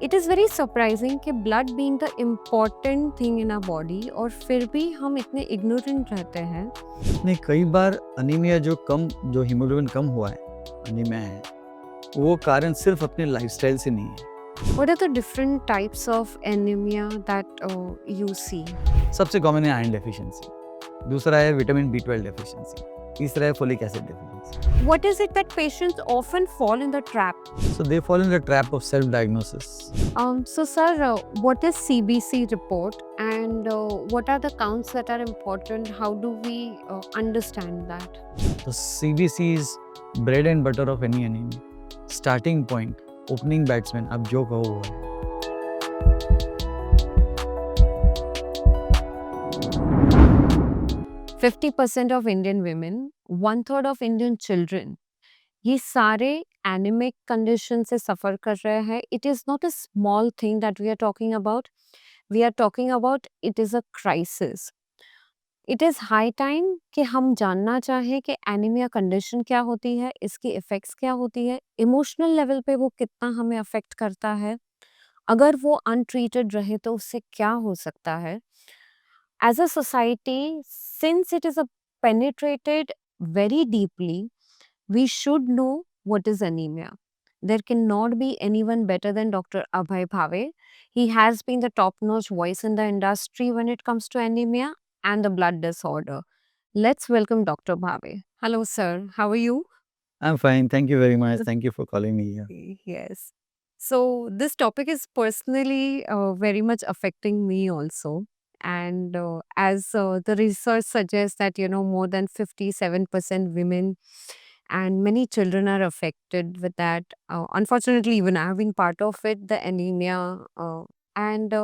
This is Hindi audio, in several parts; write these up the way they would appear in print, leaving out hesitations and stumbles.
इट इज़ वेरी सरप्राइजिंग कि blood being the important thing in our body और फिर भी हम इतने इग्नोरेंट रहते हैं। नहीं, कई बार अनीमिया जो हीमोग्लोबिन कम हुआ है, अनीमिया है, वो कारण सिर्फ अपने लाइफस्टाइल से नहीं है। What are the different types of anaemia that you see? सबसे कॉमन है आयरन डेफिशिएंसी, दूसरा है विटामिन B12 डेफिशिएंसी, तीसरा है folic acid deficiency. What is it that patients often fall in the trap? So they fall in the trap of self-diagnosis. So, sir, what is CBC report and what are the counts that are important? How do we understand that? So CBC is bread and butter of any anemia. Starting point, opening batsman, आप जो कहो वो है। 50% of Indian women, one third of Indian children, ये सारे एनिमिक कंडीशन से सफ़र कर रहे हैं। It is not a small thing that we are talking about it is a crisis. It is high time कि हम जानना चाहें कि एनीमिया कंडीशन क्या होती है, इसकी इफ़ेक्ट्स क्या होती है, इमोशनल लेवल पे वो कितना हमें अफ़ेक्ट करता है, अगर वो अनट्रीटेड रहे तो उससे क्या हो सकता है। As a society, since it is a penetrated very deeply, we should know what is anemia. There cannot be anyone better than Dr. Abhay Bhave. He has been the top-notch voice in the industry when it comes to anemia and the blood disorder. Let's welcome Dr. Bhave. Hello, sir. How are you? I'm fine, thank you very much. Thank you for calling me here. Yes. So this topic is personally very much affecting me also. And as the research suggests that, more than 57% women and many children are affected with that. Unfortunately, even I have been part of it, the anemia. And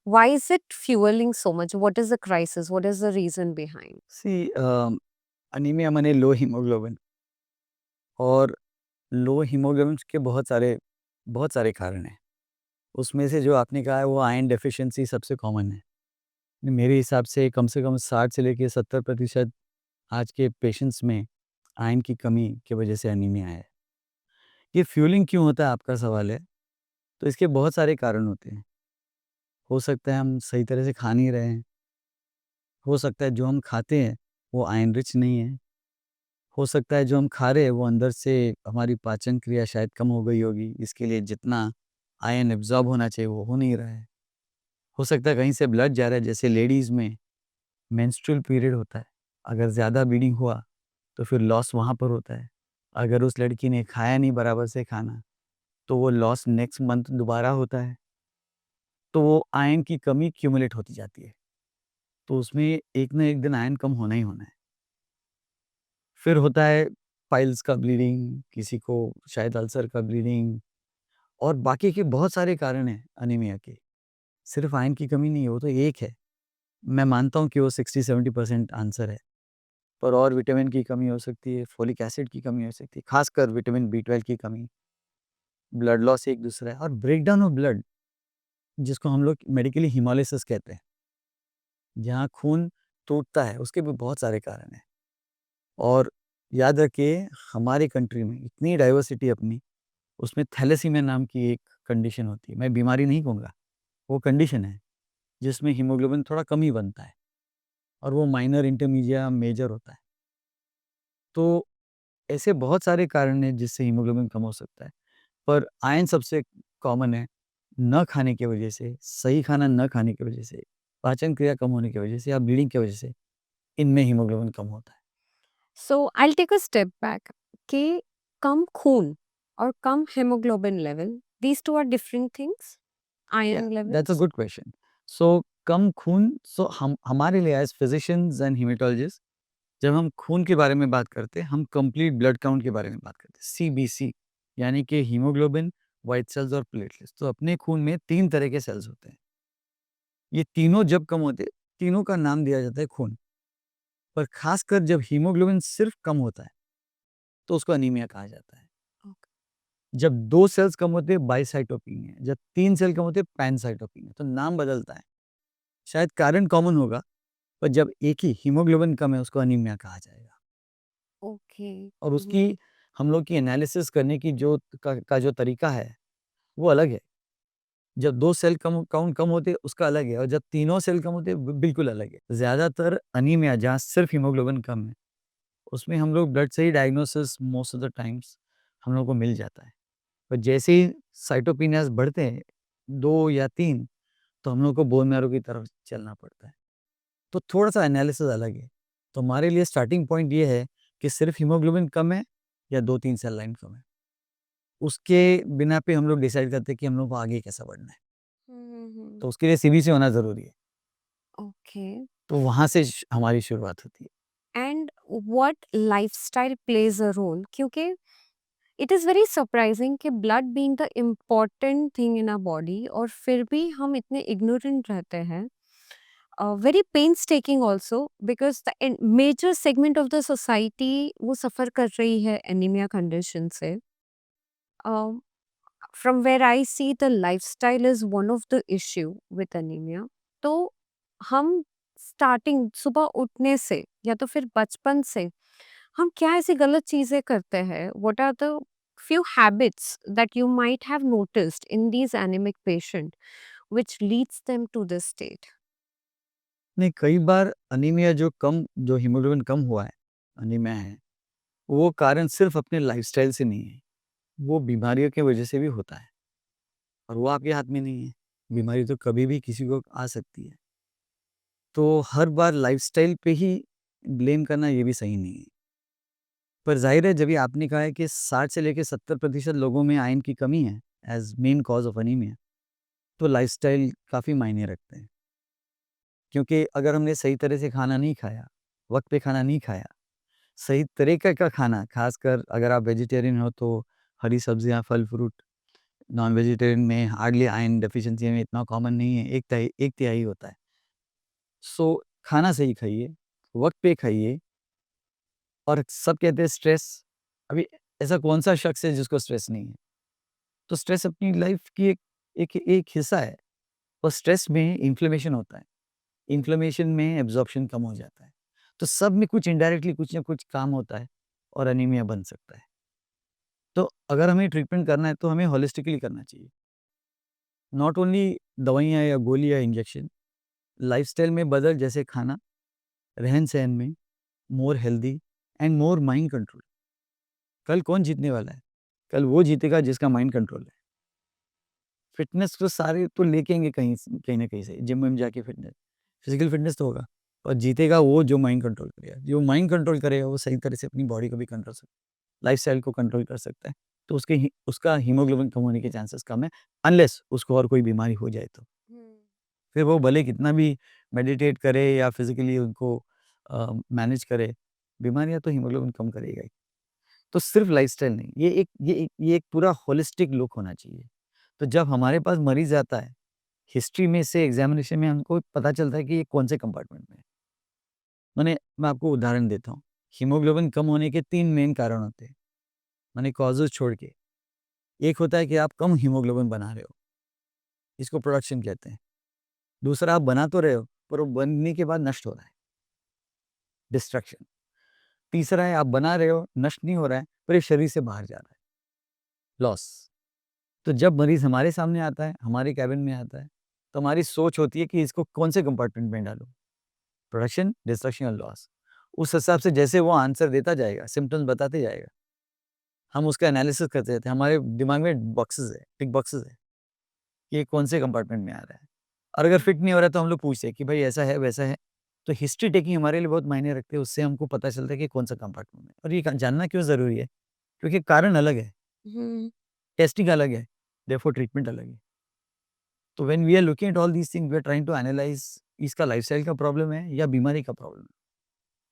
why is it fueling so much? What is the crisis? What is the reason behind? See, anaemia माने लो हीमोग्लोबिन, और लो हीमोग्लोबिन के बहुत सारे कारण हैं। उसमें से जो आपने कहा है वो आयरन डेफिशिएंसी सबसे कॉमन है। मेरे हिसाब से कम 60 से लेके 70% आज के पेशेंट्स में आयरन की कमी की वजह से अनीमिया है। ये फ्यूलिंग क्यों होता है, आपका सवाल है। तो इसके बहुत सारे कारण होते हैं। हो सकता है हम सही तरह से खा नहीं रहे हैं। हो सकता है जो हम खाते हैं वो आयरन रिच नहीं है। हो सकता है जो हम खा रहे हैं वो अंदर से हमारी पाचन क्रिया शायद कम हो गई होगी, इसके लिए जितना आयरन एब्ज़ॉर्ब होना चाहिए वो हो नहीं रहा है। हो सकता है कहीं से ब्लड जा रहा है, जैसे लेडीज़ में मेंस्ट्रुअल पीरियड होता है, अगर ज़्यादा ब्लीडिंग हुआ तो फिर लॉस वहाँ पर होता है। अगर उस लड़की ने खाया नहीं बराबर से खाना, तो वो लॉस नेक्स्ट मंथ दोबारा होता है। तो वो आयरन की कमी क्यूमुलेट होती जाती है। तो उसमें एक ना एक दिन आयरन कम होना ही होना है। फिर होता है पाइल्स का ब्लीडिंग, किसी को शायद अल्सर का ब्लीडिंग, और बाकी के बहुत सारे कारण हैं अनीमिया के। सिर्फ़ आयरन की कमी नहीं है, वो तो एक है। मैं मानता हूँ कि वो 60-70% आंसर है। पर और विटामिन की कमी हो सकती है, फोलिक एसिड की कमी हो सकती है, खासकर विटामिन B12 की कमी, ब्लड लॉस एक दूसरा है, और ब्रेकडाउन ऑफ ब्लड, जिसको हम लोग मेडिकली हीमोलिसिस कहते हैं, जहाँ खून टूटता है, उसके भी बहुत सारे कारण हैं। और याद रखिए, हमारी कंट्री में इतनी डाइवर्सिटी अपनी, उसमें थैलेसीमिया नाम की एक कंडीशन होती है। मैं बीमारी नहीं कहूँगा, वो कंडीशन है जिसमें हीमोग्लोबिन थोड़ा कम ही बनता है, और वो माइनर, इंटरमीडिएट, मेजर होता है। तो ऐसे बहुत सारे कारण हैं जिससे हीमोग्लोबिन कम हो सकता है। पर आयरन सबसे कॉमन है, न खाने की वजह से, सही खाना न खाने की वजह से, पाचन क्रिया कम होने की वजह से या ब्लीडिंग की वजह से, इनमें हीमोग्लोबिन कम होता है। So I will take a step back कि कम खून और कम haemoglobin level, these two are different things. या Iron that's a levels. Good question. So कम खून, सो हम हमारे लिए एज़ फिजिशियंस एंड हेमेटोलॉजिस्ट, जब हम खून के बारे में बात करते हैं, हम कंप्लीट ब्लड काउंट के बारे में बात करते हैं, सीबीसी, यानी कि हीमोग्लोबिन, व्हाइट सेल्स और प्लेटलेट्स। तो अपने खून में 3 तरह के सेल्स होते हैं। ये तीनों जब कम होते हैं, तीनों का नाम दिया जाता है खून। पर खासकर जब हीमोग्लोबिन सिर्फ कम होता है, तो उसको अनीमिया कहा जाता है। Okay. जब 2 सेल्स कम होते हैं, बाइसाइटोपिनिया, जब 3 सेल कम होते हैं, पैनसाइटोपिनिया। तो नाम बदलता है। शायद कारण कॉमन होगा, पर जब एक ही हीमोग्लोबिन कम है, उसको अनीमिया कहा जाएगा। Okay. और उसकी हम लोग की एनालिसिस करने की जो का जो तरीका है, वो अलग है। जब 2 सेल काउंट कम होते हैं उसका अलग है, और जब तीनों सेल कम होते हैं बिल्कुल अलग है। ज़्यादातर अनीमिया जहाँ सिर्फ हीमोग्लोबिन कम है, उसमें हम लोग ब्लड से ही diagnosis most of the times हम लोग को मिल जाता है। पर जैसे ही साइटोपिनियास बढ़ते हैं 2 या 3, तो हम लोग को बोन मैरो की तरफ चलना पड़ता है। तो थोड़ा-सा एनालिसिस अलग है। तो हमारे लिए स्टार्टिंग पॉइंट ये है कि सिर्फ हीमोग्लोबिन कम है या 2-3 सेल लाइन कम है। उसके बिना पे हम लोग डिसाइड करते हैं कि हम लोग को आगे कैसा बढ़ना है। तो उसके लिए सीबीसी होना ज़रूरी है। ओके। तो वहाँ से हमारी शुरुआत होती है। And what lifestyle plays a role, क्योंकि इट इज़ वेरी सरप्राइजिंग कि blood being the important thing in a body और फिर भी हम इतने इग्नोरेंट रहते हैं। Very painstaking also because the major segment of the society वो सफ़र कर रही है एनीमिया कंडीशन से। From where I see the lifestyle is one of the issue with anaemia. तो हम स्टार्टिंग सुबह उठने से या तो फिर बचपन से हम क्या ऐसी गलत चीज़ें करते हैं? What are the few habits that you might have noticed in these anemic patient which leads them to this state? नहीं, कई बार अनीमिया जो हीमोग्लोबिन कम हुआ है, अनीमिया है, वो कारण सिर्फ अपने लाइफ़स्टाइल से नहीं है, वो बीमारियों की वजह से भी होता है, और वो आपके हाथ में नहीं है। बीमारी तो कभी भी किसी को आ सकती है। तो हर बार लाइफ़स्टाइल पे ही ब्लेम करना ये भी सही नहीं है। पर ज़ाहिर है, जब ये आपने कहा है कि 60 से लेके 70% लोगों में आयरन की कमी है as main cause of anaemia, तो लाइफ़स्टाइल काफ़ी मायने रखते हैं। क्योंकि अगर हमने सही तरह से खाना नहीं खाया, वक़्त पे खाना नहीं खाया, सही तरीके का खाना, ख़ासकर अगर आप वेजिटेरियन हो तो हरी सब्जियाँ, फल-फ्रूट, नॉन वेजिटेरियन में हार्डली आयरन डेफिशिएंसी में इतना कॉमन नहीं है, 1 तिहाई होता है। सो खाना सही खाइए, वक़्त पे खाइए, और सब कहते हैं स्ट्रेस, अभी ऐसा कौन-सा शख्स है जिसको स्ट्रेस नहीं है? तो स्ट्रेस अपनी लाइफ़ की एक हिस्सा है, और स्ट्रेस में इन्फ्लेमेशन होता है। इन्फ्लेमेशन में एब्ज़ॉर्प्शन कम हो जाता है। तो सब में कुछ इनडायरेक्टली कुछ ना कुछ काम होता है, और एनीमिया बन सकता है। तो अगर हमें ट्रीटमेंट करना है तो हमें होलिस्टिकली करना चाहिए। नॉट ओनली दवाइयाँ या गोली या इंजेक्शन, लाइफ़स्टाइल में बदल, जैसे खाना, रहन-सहन में more healthy and more mind control. कल कौन जीतने वाला है? कल वो जीतेगा जिसका माइंड कंट्रोल है। फ़िटनेस तो सारे तो लेके आएँगे कहीं न कहीं से, जिम-विम जाके फ़िटनेस, फ़िज़िकल फ़िटनेस तो होगा, और जीतेगा वो जो माइंड कंट्रोल करेगा। जो माइंड कंट्रोल करेगा वो सही तरह से अपनी बॉडी को भी कंट्रोल लाइफ़स्टाइल को कंट्रोल कर सकता है। तो उसका हीमोग्लोबिन कम होने के चांसेस कम है, अनलेस उसको और कोई बीमारी हो जाए तो। फिर वो भले कितना भी मेडिटेट करे या फ़िज़िकली उनको मैनेज करे, बीमारियाँ तो हीमोग्लोबिन कम करेगा ही। तो सिर्फ़ लाइफ़स्टाइल नहीं, ये एक पूरा होलिस्टिक लुक होना चाहिए। तो जब हमारे पास मरीज़ आता है, हिस्ट्री में से एग्ज़ामिनेशन में हमको पता चलता है कि ये कौन से कंपार्टमेंट में है। मैं आपको उदाहरण देता हूँ। हीमोग्लोबिन कम होने के 3 मेन कारण होते हैं, कॉजेज़ छोड़ के। एक होता है कि आप कम हीमोग्लोबिन बना रहे हो, इसको प्रोडक्शन कहते हैं। दूसरा, आप बना तो रहे हो, पर वो बनने के बाद नष्ट हो रहा है, डिस्ट्रक्शन। तीसरा है, आप बना रहे हो, नष्ट नहीं हो रहा है, पर ये शरीर से बाहर जा रहा है, लॉस। तो जब मरीज़ हमारे सामने आता है, हमारे केबिन में आता है, तो हमारी सोच होती है कि इसको कौन से कंपार्टमेंट में डालूँ? प्रोडक्शन, डिस्ट्रक्शन और लॉस। उस हिसाब से जैसे वो आंसर देता जाएगा, सिम्पटम्स बताते जाएगा, हम उसका एनालिसिस करते रहते हैं। हमारे दिमाग में बॉक्सेस है, टिक बॉक्सेस है, कि ये कौन से कंपार्टमेंट में आ रहा है। और अगर फिट नहीं हो रहा है तो हम लोग पूछते हैं कि भाई ऐसा है, वैसा है। तो हिस्ट्री टेकिंग हमारे लिए बहुत मायने रखती है, उससे हमको पता चलता है कि कौन सा कंपार्टमेंट में। और ये जानना क्यों ज़रूरी है? क्योंकि कारण अलग है, हम्म। टेस्टिंग अलग है, देयरफॉर ट्रीटमेंट अलग है। तो when we are looking at all these things, we are trying to analyse इसका लाइफ़स्टाइल का प्रॉब्लम है या बीमारी का प्रॉब्लम है।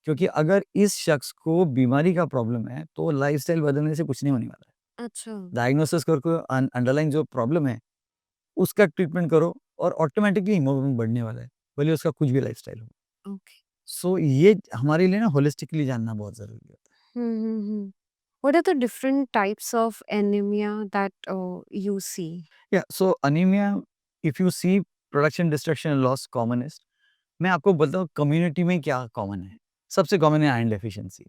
क्योंकि अगर इस शख्स को बीमारी का प्रॉब्लम है, तो लाइफ़स्टाइल बदलने से कुछ नहीं होने वाला है। अच्छा। डायग्नोसिस करके अंडरलाइन जो प्रॉब्लम है, उसका ट्रीटमेंट करो, और ऑटोमैटिकली हीमोग्लोबिन बढ़ने वाला है, भले उसका कुछ भी लाइफ़स्टाइल हो। ओके। सो ये हमारे लिए ना होलिस्टिकली जानना बहुत ज़रूरी होता है। हम्म। What are the different types of anemia that you see? या so anaemia, if you see production, destruction and loss commonest, मैं आपको बोलता हूँ कम्युनिटी में क्या कॉमन है। सबसे कॉमन है आयरन डेफिशिएंसी,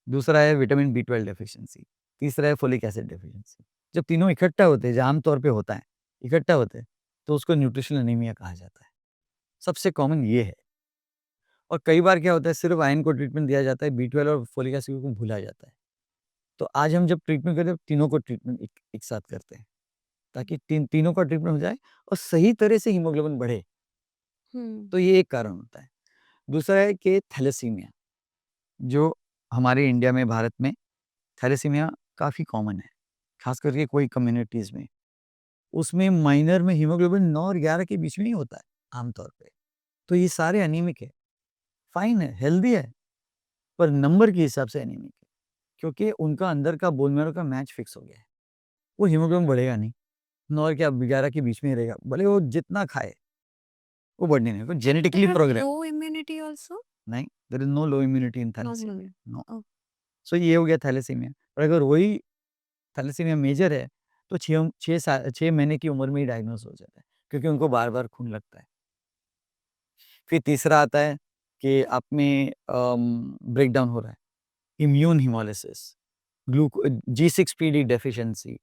दूसरा है विटामिन बी 12 डेफिशिएंसी, तीसरा है फोलिक एसिड डेफिशिएंसी। जब तीनों इकट्ठा होते हैं, जो आम तौर पे होता है, इकट्ठा होते हैं, तो उसको न्यूट्रिशनल एनीमिया कहा जाता है। सबसे कॉमन ये है। और कई बार क्या होता है, सिर्फ आयरन को ट्रीटमेंट दिया जाता है, बी12 और फोलिक एसिड को भूला जाता है। तो आज हम जब ट्रीटमेंट करते हैं, तीनों को ट्रीटमेंट एक साथ करते हैं, ताकि तीनों का ट्रीटमेंट हो जाए और सही तरह से हीमोग्लोबिन बढ़े। तो ये एक कारण होता है। दूसरा है कि थैलेसीमिया, जो हमारे इंडिया में, भारत में थैलेसीमिया काफ़ी कॉमन है, खास करके कोई कम्युनिटीज़ में। उसमें माइनर में हीमोग्लोबिन 9 और 11 के बीच में ही होता है आमतौर पे। तो ये सारे एनीमिक है, फाइन है, हेल्दी है, पर नंबर के हिसाब से एनीमिक है, क्योंकि उनका अंदर का बोन मैरो का मैच फिक्स हो गया है। वो हीमोग्लोबिन बढ़ेगा नहीं, 9 और क्या 11 के बीच में ही रहेगा, भले वो जितना खाए, वो बढ़ने नहीं, वो They genetically have program low immunity also? नहीं, there is no low immunity in Not thalassaemia, low. No. Oh. So ये हो गया थैलेसीमिया। और अगर वही थैलेसीमिया मेजर है, तो 6 महीने की उम्र में ही डायग्नोज हो जाता है, क्योंकि उनको बार-बार खून लगता है। फिर तीसरा आता है कि आप में ब्रेकडाउन हो रहा है, इम्यून हिमोलिसिस, G6PD डेफिशिएंसी।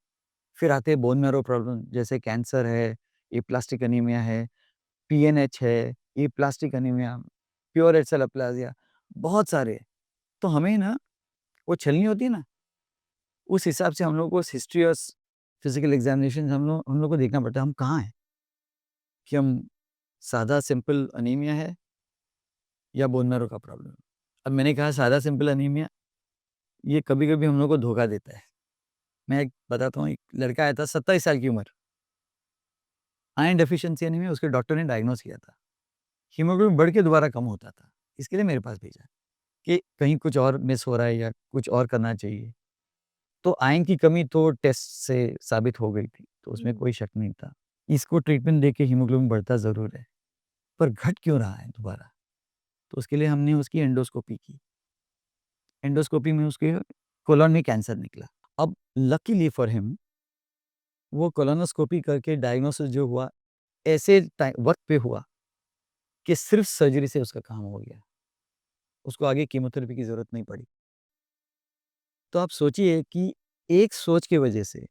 फिर आते हैं बोन मैरो प्रॉब्लम, जैसे कैंसर है, एप्लास्टिक एनीमिया है, पीएनएच है, aplastic anaemia, pure H cell aplasia, बहुत सारे। तो हमें ना वो छलनी होती है ना, उस हिसाब से हम लोग को हिस्ट्री और फिजिकल एग्जामिनेशन हम लोग को देखना पड़ता है हम कहाँ हैं, कि हम सादा सिंपल अनीमिया है या बोन मैरो का प्रॉब्लम है। अब मैंने कहा सादा सिंपल अनीमिया, ये कभी-कभी हम लोग को धोखा देता है। मैं एक बताता हूँ, एक लड़का आया था 27 साल की उम्र, आयरन डेफिशिएंसी एनीमिया, उसके डॉक्टर ने डायग्नोज किया था। हीमोग्लोबिन बढ़ के दोबारा कम होता था। इसके लिए मेरे पास भेजा कि कहीं कुछ और मिस हो रहा है या कुछ और करना चाहिए। तो आयरन की कमी तो टेस्ट से साबित हो गई थी, तो उसमें कोई शक नहीं था। इसको ट्रीटमेंट देके हीमोग्लोबिन बढ़ता ज़रूर है, पर घट क्यों रहा है दोबारा? तो उसके लिए हमने उसकी एंडोस्कोपी की। एंडोस्कोपी में उसके कोलन में कैंसर निकला। अब लकीली फॉर हिम, वो कोलोनोस्कोपी करके डायग्नोसिस जो हुआ, ऐसे वक़्त पे हुआ कि सिर्फ़ सर्जरी से उसका काम हो गया। उसको आगे कीमोथेरेपी की ज़रूरत नहीं पड़ी। तो आप सोचिए कि एक सोच की वजह से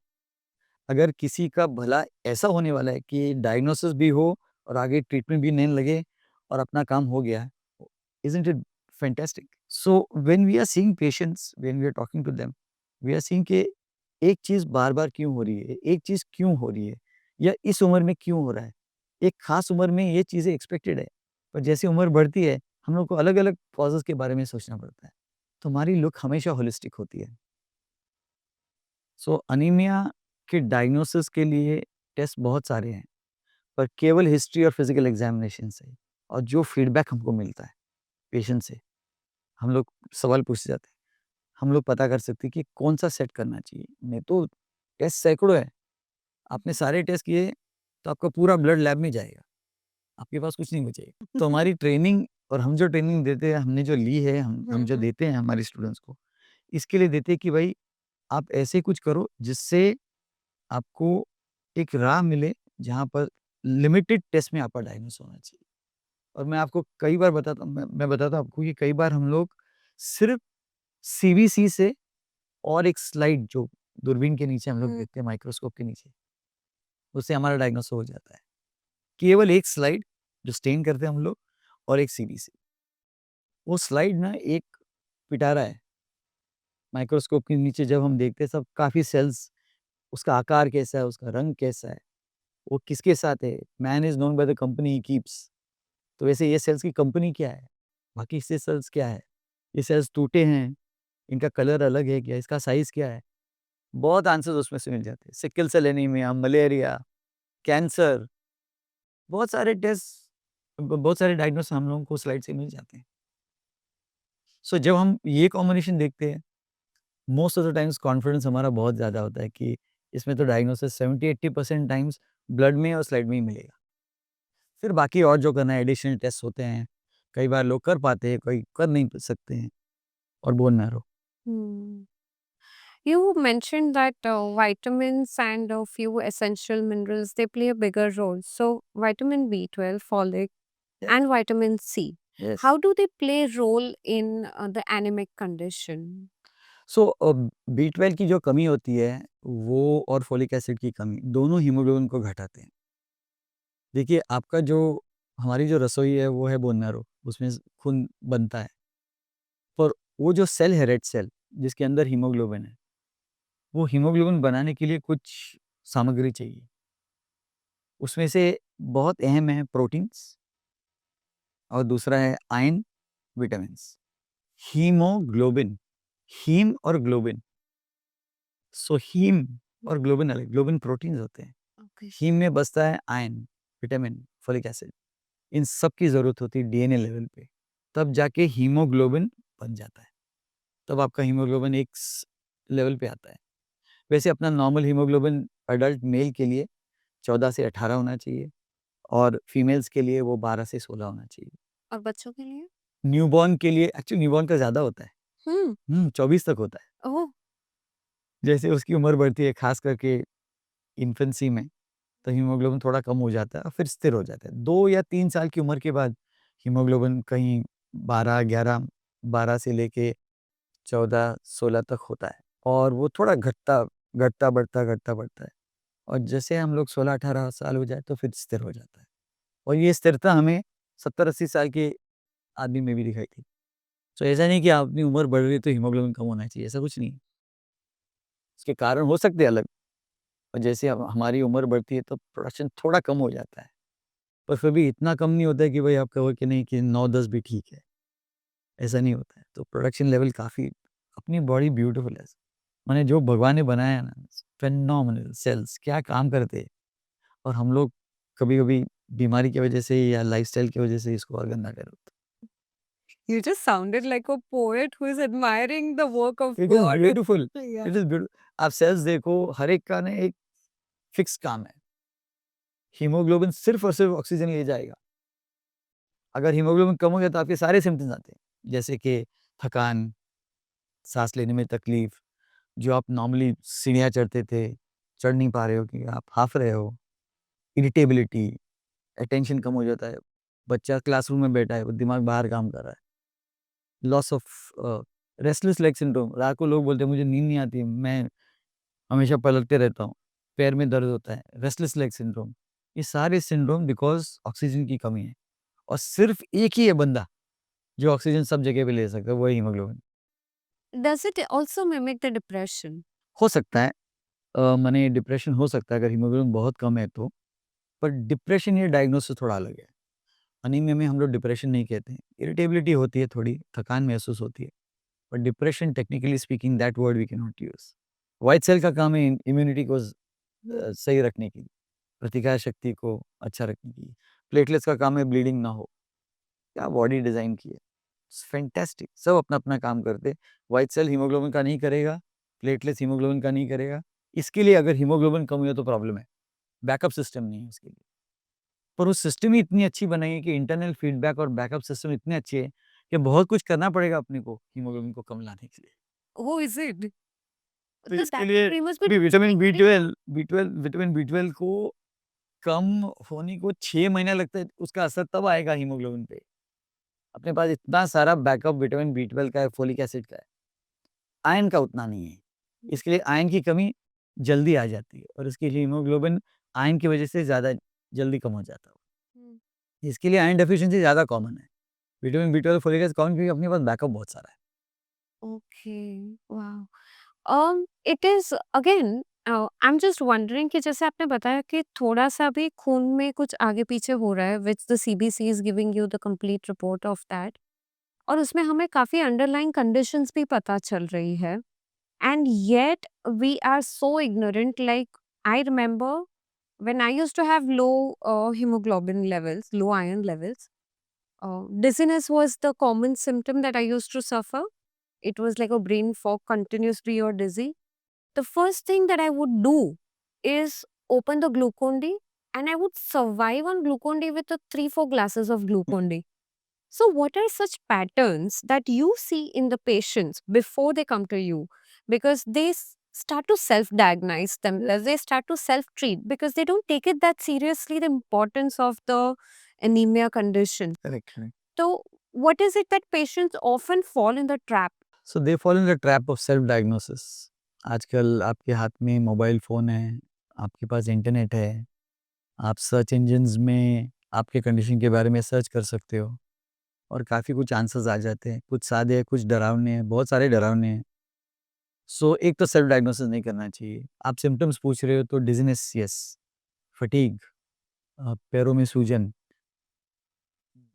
अगर किसी का भला ऐसा होने वाला है कि डायग्नोसिस भी हो और आगे ट्रीटमेंट भी नहीं लगे और अपना काम हो गया, isn't it fantastic? So when we are seeing patients, when we are talking to them, we are seeing कि एक चीज़ बार-बार क्यों हो रही है? एक चीज़ क्यों हो रही है? या इस उम्र में क्यों हो रहा है? एक खास उम्र में ये चीज़ें एक्सपेक्टेड है, पर जैसे उम्र बढ़ती है, हम लोग को अलग-अलग कॉजेज़ के बारे में सोचना पड़ता है। तो हमारी लुक हमेशा होलिस्टिक होती है। सो अनीमिया के डायग्नोसिस के लिए टेस्ट बहुत सारे हैं, पर केवल हिस्ट्री और फिजिकल एग्जामिनेशन से और जो फीडबैक हमको मिलता है पेशेंट से, हम लोग सवाल पूछे जाते हैं, हम लोग पता कर सकते हैं कि कौन सा सेट करना चाहिए। नहीं तो टेस्ट सैकड़ों है, आपने सारे टेस्ट किए तो आपका पूरा ब्लड लैब में जाएगा, आपके पास कुछ नहीं बचेगा। तो हमारी ट्रेनिंग और हम जो ट्रेनिंग देते हैं, हमने जो ली है, हम जो देते हैं हमारे स्टूडेंट्स को, इसके लिए देते हैं कि भाई आप ऐसे कुछ करो जिससे आपको एक राह मिले, जहाँ पर लिमिटेड टेस्ट में आपका डायग्नोस होना चाहिए। और मैं आपको कई बार बताता हूँ, मैं बताता हूँ आपको कि कई बार हम लोग सिर्फ़ सीबीसी से और एक स्लाइड जो दूरबीन के नीचे हम लोग देखते हैं, माइक्रोस्कोप के नीचे, उससे हमारा डायग्नोस हो जाता है। केवल एक स्लाइड जो स्टेन करते हैं हम लोग और एक सीबीसी। वो स्लाइड ना एक पिटारा है, माइक्रोस्कोप के नीचे जब हम देखते हैं सब काफ़ी सेल्स, उसका आकार कैसा है, उसका रंग कैसा है, वो किसके साथ है, man is known by the company he keeps. तो वैसे ये सेल्स की कंपनी क्या है? बाकी से सेल्स क्या है? ये सेल्स टूटे हैं, इनका कलर अलग है क्या? इसका साइज़ क्या है? बहुत आंसर्स उसमें से मिल जाते हैं। Sickle cell anaemia, malaria, cancer, बहुत सारे टेस्ट, बहुत सारे डायग्नोस हम लोगों को स्लाइड से मिल जाते हैं। सो जब हम ये कॉम्बिनेशन देखते हैं, most of the times confidence हमारा बहुत ज़्यादा होता है कि इसमें तो डायग्नोसिस 70-80% टाइम्स ब्लड में और स्लाइड में ही मिलेगा। फिर बाकी और जो करना है, एडिशनल टेस्ट होते हैं, कई बार लोग कर पाते हैं, कोई कर नहीं सकते हैं, और bone marrow. Hmm. You mentioned that vitamins and a few essential minerals they play a bigger role. So vitamin B12, folic, Yes, and vitamin C. yes. How do they play role in the anemic condition? So B12 की जो कमी होती है, वो और फोलिक एसिड की कमी, दोनों हीमोग्लोबिन को घटाते हैं। देखिए आपका जो हमारी जो रसोई है वो है बोन मैरो, उसमें खून बनता है, पर वो जो सेल है रेड सेल जिसके अंदर हीमोग्लोबिन है, वो हीमोग्लोबिन बनाने के लिए कुछ सामग्री चाहिए। उसमें से बहुत अहम है प्रोटीन्स और दूसरा है आयरन, विटामिन्स। हीमोग्लोबिन, हीम और ग्लोबिन। सो हीम और ग्लोबिन अलग, ग्लोबिन प्रोटीन्स होते हैं। ओके। हीम में बसता है आयरन, विटामिन, फोलिक एसिड। इन सब की जरूरत होती है डीएनए लेवल पे, तब जाके हीमोग्लोबिन बन जाता है, तब आपका हीमोग्लोबिन एक लेवल पे आता है। वैसे अपना नॉर्मल हीमोग्लोबिन अडल्ट मेल के लिए 14 से 18 होना चाहिए और फीमेल्स के लिए वो 12 से 16 होना चाहिए। और बच्चों के लिए? न्यूबॉर्न के लिए एक्चुअली न्यूबॉर्न का ज़्यादा होता है। 24 तक होता है। ओह! जैसे उसकी उम्र बढ़ती है, खास करके इन्फेंसी में, तो हीमोग्लोबिन थोड़ा कम हो जाता है और फिर स्थिर हो जाता है। 2 या 3 साल की उम्र के बाद हीमोग्लोबिन कहीं 12, 11, 12 से लेके 14, 16 तक होता है और वो थोड़ा घटता बढ़ता है और जैसे हम लोग 16, 18 साल हो जाए तो फिर स्थिर हो जाता है और ये स्थिरता हमें 70, 80 साल के आदमी में भी दिखाई दी। तो ऐसा नहीं कि अपनी उम्र बढ़ रही है तो हीमोग्लोबिन कम होना चाहिए, ऐसा कुछ नहीं है। इसके कारण हो सकते हैं अलग, और जैसे अब हमारी उम्र बढ़ती है तो प्रोडक्शन थोड़ा कम हो जाता है, पर फिर भी इतना कम नहीं होता है कि भाई आप कहो कि नहीं कि 9-10 भी ठीक है, ऐसा नहीं होता है। तो प्रोडक्शन लेवल काफ़ी, अपनी बॉडी ब्यूटीफुल है। माने जो भगवान ने बनाया है ना, फिनोमिनल सेल्स क्या काम करते हैं, और हम लोग कभी-कभी बीमारी की वजह से या लाइफ़स्टाइल की वजह से इसको गंदा कर देते You just sounded like a poet who is admiring the work of हैं। It is God. Beautiful, Yeah. It is beauty आप सेल्स देखो, हर एक का ना एक फिक्स काम है। हीमोग्लोबिन सिर्फ़ और सिर्फ़ ऑक्सीजन ले जाएगा। अगर हीमोग्लोबिन कम हो गया तो आपके सारे सिम्पटम्स आते हैं, जैसे कि थकान, साँस लेने में तकलीफ़, जो आप नॉर्मली सीढ़ियाँ चढ़ते थे, चढ़ नहीं पा रहे हो कि आप हाँफ रहे हो, इरिटेबिलिटी, अटेंशन कम हो जाता है। बच्चा क्लासरूम में बैठा है, वो दिमाग बाहर काम कर रहा है। Loss of restless leg syndrome, रात को लोग बोलते हैं मुझे नींद नहीं आती, मैं हमेशा पलटते रहता हूँ, पैर में दर्द होता है, रेस्टलेस लेग सिंड्रोम। ये सारे सिंड्रोम बिकॉज़ ऑक्सीजन की कमी है और सिर्फ़ एक ही है बंदा जो ऑक्सीजन सब जगह पे ले सकता है, वो है haemoglobin. Does it also mimic the depression? हो सकता है माने डिप्रेशन हो सकता है अगर हीमोग्लोबिन बहुत कम है तो, पर डिप्रेशन या डायग्नोसिस थोड़ा अलग है। अनीमिया में हम लोग डिप्रेशन नहीं कहते हैं, इरिटेबिलिटी होती है थोड़ी, थकान महसूस होती है, पर depression technically speaking that word we can not use. White cell का काम है इम्यूनिटी को सही रखने की, प्रतिकार शक्ति को अच्छा रखने की। प्लेटलेट्स का काम है ब्लीडिंग ना हो। क्या बॉडी डिज़ाइन की है। फैंटास्टिक, सब अपना-अपना काम करते हैं। व्हाइट सेल हीमोग्लोबिन का नहीं करेगा, प्लेटलेट्स हीमोग्लोबिन का नहीं करेगा। इसके लिए अगर हीमोग्लोबिन कम हुआ तो प्रॉब्लम है, बैकअप सिस्टम नहीं है उसके लिए। पर वो सिस्टम ही इतनी अच्छी बनाई है कि इंटरनल फीडबैक और बैकअप सिस्टम इतने अच्छे हैं कि बहुत कुछ करना पड़ेगा अपने को हीमोग्लोबिन को कम लाने के लिए। Oh, is it? तो So इसके that लिए we must be भी vitamin doing very B12 vitamin B12 को कम होने को 6 महीना लगता है, उसका असर तब आएगा हीमोग्लोबिन पे। अपने पास इतना सारा बैकअप विटामिन बी12 का है, फोलिक एसिड का है, आयरन का उतना नहीं है। इसके लिए आयरन की कमी जल्दी आ जाती है और इसके लिए हीमोग्लोबिन आयरन की वजह से ज़्यादा जल्दी कम हो जाता Hmm. है। इसके लिए आयरन डेफिशिएंसी ज़्यादा कॉमन है। Vitamin B12 folic acid common क्योंकि अपने पास बैकअप बहुत सारा है। Okay. Wow. It is again, I'm just wondering कि जैसे आपने बताया कि थोड़ा-सा भी खून में कुछ आगे-पीछे हो रहा है, which the CBC is giving you the complete report of that. और उसमें हमें काफ़ी अंडरलाइंग कंडीशंस भी पता चल रही है। And yet we are so ignorant. Like, I remember when I used to have low hemoglobin levels, low iron levels, dizziness was the common symptom that I used to suffer. It was like a brain fog, continuously you're dizzy. The first thing that I would do is open the Glucon D, and I would survive on Glucon D with 3-4 glasses of Glucon D. So, what are such patterns that you see in the patients before they come to you? Because they start to self diagnose themselves, they start to self treat because they don't take it that seriously, the importance of the anemia condition. Correct, correct. So, what is it that patients often fall in the trap? So they fall in the trap of self diagnosis. आजकल आपके हाथ में मोबाइल फ़ोन है, आपके पास इंटरनेट है, आप सर्च इंजिन्स में आपके कंडीशन के बारे में सर्च कर सकते हो और काफ़ी कुछ आंसर्स आ जाते हैं, कुछ सादे हैं, कुछ डरावने हैं, बहुत सारे डरावने हैं। सो एक तो सेल्फ डायग्नोसिस नहीं करना चाहिए। आप सिम्पटम्स पूछ रहे हो तो डिज़ीनेस यस, फटीग, पैरों में सूजन,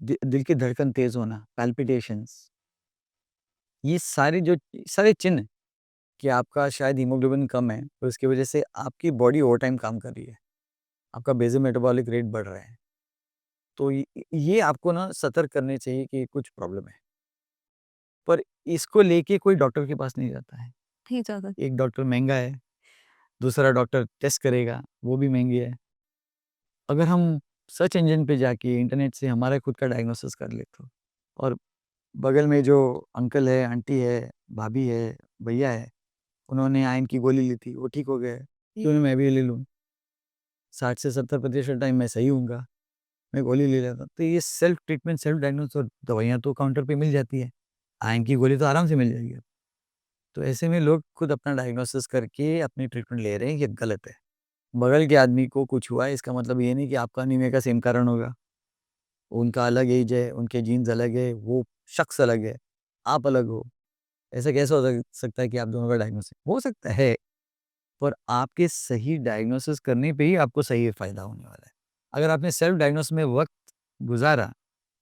दिल की धड़कन तेज़ होना, पैल्पिटेशंस, ये सारे चिन्ह कि आपका शायद हीमोग्लोबिन कम है और उसकी वजह से आपकी बॉडी ओवर टाइम काम कर रही है, आपका बेसल मेटाबॉलिक रेट बढ़ रहा है। तो ये आपको ना सतर्क करने चाहिए कि कुछ प्रॉब्लम है। पर इसको लेके कोई डॉक्टर के पास नहीं जाता है। नहीं ज़्यादा। एक डॉक्टर महँगा है, दूसरा डॉक्टर टेस्ट करेगा, वो भी महँगी है। अगर हम सर्च इंजन पे जाके इंटरनेट से हमारा खुद का डायग्नोसिस कर लेते हो और बगल में जो अंकल है, आंटी है, भाभी है, भैया है, उन्होंने आयरन की गोली ली थी, वो ठीक हो गए, क्यों ना मैं भी ले लूँ? 60 से 70% टाइम मैं सही होऊँगा, मैं गोली ले लेता हूँ। तो ये सेल्फ ट्रीटमेंट, सेल्फ डायग्नोस और दवाइयाँ तो काउंटर पे मिल जाती है। आयरन की गोली तो आराम से मिल जाएगी। तो ऐसे में लोग खुद अपना डायग्नोसिस करके अपनी ट्रीटमेंट ले रहे हैं, ये गलत है। बगल के आदमी को कुछ हुआ है, इसका मतलब ये नहीं कि आपका अनीमिया का सेम कारण होगा। उनका अलग एज है, उनके जीन्स अलग है, वो शख्स अलग है, आप अलग हो। ऐसा कैसे हो सकता है कि आप दोनों का डायग्नोसिस हो सकता है, पर आपके सही डायग्नोसिस करने पे ही आपको सही फ़ायदा होने वाला है। अगर आपने सेल्फ डायग्नोसिस में वक़्त गुज़ारा,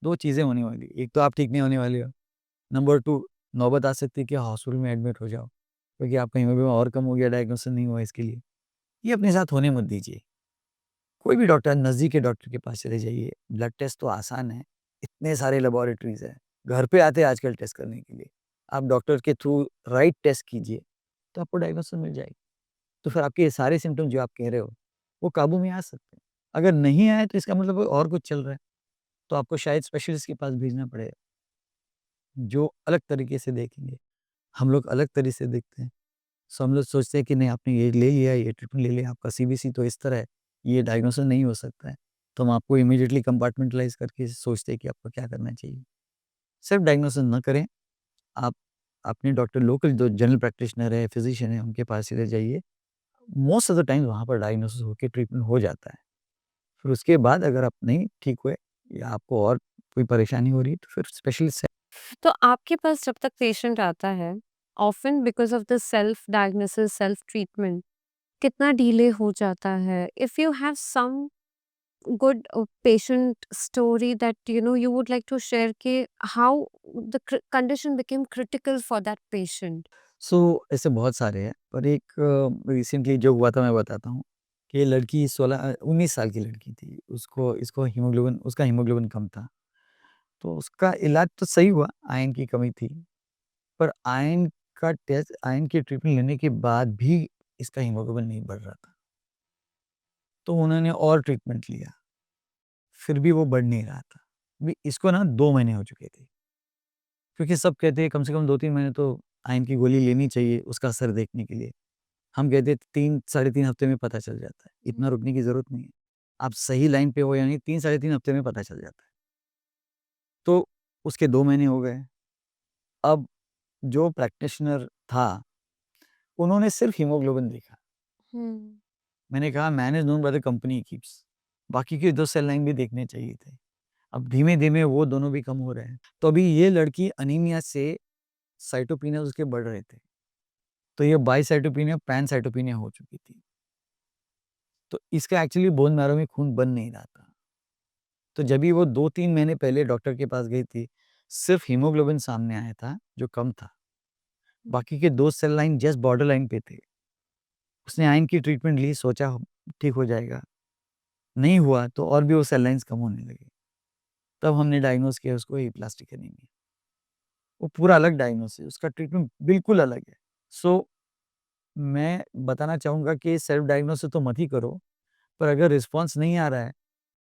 2 चीज़ें होने वाली, एक तो आप ठीक नहीं होने वाले हो, नंबर 2 नौबत आ सकती है कि हॉस्पिटल में एडमिट हो जाओ, क्योंकि आपका हीमोग्लोबिन और कम हो गया, डायग्नोसिस नहीं हुआ इसके लिए। ये अपने साथ होने मत दीजिए। कोई भी डॉक्टर, नज़दीक के डॉक्टर के पास चले जाइए, ब्लड टेस्ट तो आसान है, इतने सारे लैबोरेटरीज़ हैं, घर पे आते हैं आजकल टेस्ट करने के लिए। आप डॉक्टर के थ्रू राइट टेस्ट कीजिए, तो आपको डायग्नोसिस मिल जाएगी। तो फिर आपके ये सारे सिम्पटम जो आप कह रहे हो, वो काबू में आ सकते हैं। अगर नहीं आए तो इसका मतलब और कुछ चल रहा है, तो आपको शायद स्पेशलिस्ट के पास भेजना पड़ेगा, जो अलग तरीके से देखेंगे। हम लोग अलग तरीके से देखते हैं। सो हम लोग सोचते हैं कि नहीं आपने ये ले लिया, ये ट्रीटमेंट ले लिया, आपका सीबीसी तो इस तरह है, ये डायग्नोसिस नहीं हो सकता है। तो हम आपको इमीडिएटली कंपार्टमेंटलाइज़ करके सोचते हैं कि आपको क्या करना चाहिए। सिर्फ डायग्नोसिस ना करें, आप अपने डॉक्टर लोकल जो जनरल प्रैक्टिशनर है, फिज़िशियन है, उनके पास सीधे जाइए। मोस्ट ऑफ द टाइम वहाँ पर डायग्नोसिस होके ट्रीटमेंट हो जाता है। फिर उसके बाद अगर आप नहीं ठीक हुए या आपको और कोई परेशानी हो रही है, तो फिर स्पेशलिस्ट से तो आपके पास जब तक पेशेंट आता है, often because of the self diagnosis, self treatment कितना डिले हो जाता है? If you have some good patient story that you would like to share कि how the condition became critical for that patient. सो ऐसे बहुत सारे हैं, पर एक रिसेंटली जो हुआ था मैं बताता हूँ, कि ये लड़की 19 साल की लड़की थी। उसका हीमोग्लोबिन कम था। तो उसका इलाज तो सही हुआ, आयरन की कमी थी। पर आयरन की ट्रीटमेंट लेने के बाद भी इसका हीमोग्लोबिन नहीं बढ़ रहा था। तो उन्होंने और ट्रीटमेंट लिया, फिर भी वो बढ़ नहीं रहा था। अभी इसको ना 2 महीने हो चुके थे। क्योंकि सब कहते हैं कम से कम 2-3 महीने तो आयरन की गोली लेनी चाहिए उसका असर देखने के लिए। हम कहते हैं 3 साढ़े 3 हफ्ते में पता चल जाता है, इतना रुकने की ज़रूरत नहीं है। आप सही लाइन पे हो या नहीं 3 साढ़े 3 हफ्ते में पता चल जाता है। तो उसके 2 महीने हो गए। अब जो प्रैक्टिशनर था, उन्होंने सिर्फ़ हीमोग्लोबिन देखा। हुँ। मैंने कहा man is known by the company he keeps. बाकी के 2 सेल लाइन भी देखने चाहिए थे। अब धीमे-धीमे वो दोनों भी कम हो रहे हैं। तो अभी ये लड़की अनीमिया से साइटोपिनिया उसके बढ़ रहे थे। तो ये बायसाइटोपिनिया, पैनसाइटोपिनिया हो चुकी थी। तो इसका एक्चुअली बोन मैरो में खून बन नहीं रहा था। तो जब भी वो 2-3 महीने पहले डॉक्टर के पास गई थी, सिर्फ़ हीमोग्लोबिन सामने आया था, जो कम था। बाकी के 2 cell line just border line पे थे। उसने आयरन की ट्रीटमेंट ली, सोचा ठीक हो जाएगा। नहीं हुआ तो और भी वो सेल लाइन्स कम होने लगे। तब हमने डायग्नोज़ किया उसको एप्लास्टिक एनीमिया। वो पूरा अलग डायग्नोसिस, उसका ट्रीटमेंट बिल्कुल अलग है। सो मैं बताना चाहूँगा कि सेल्फ डायग्नोसिस तो मत ही करो, पर अगर रिस्पॉन्स नहीं आ रहा है,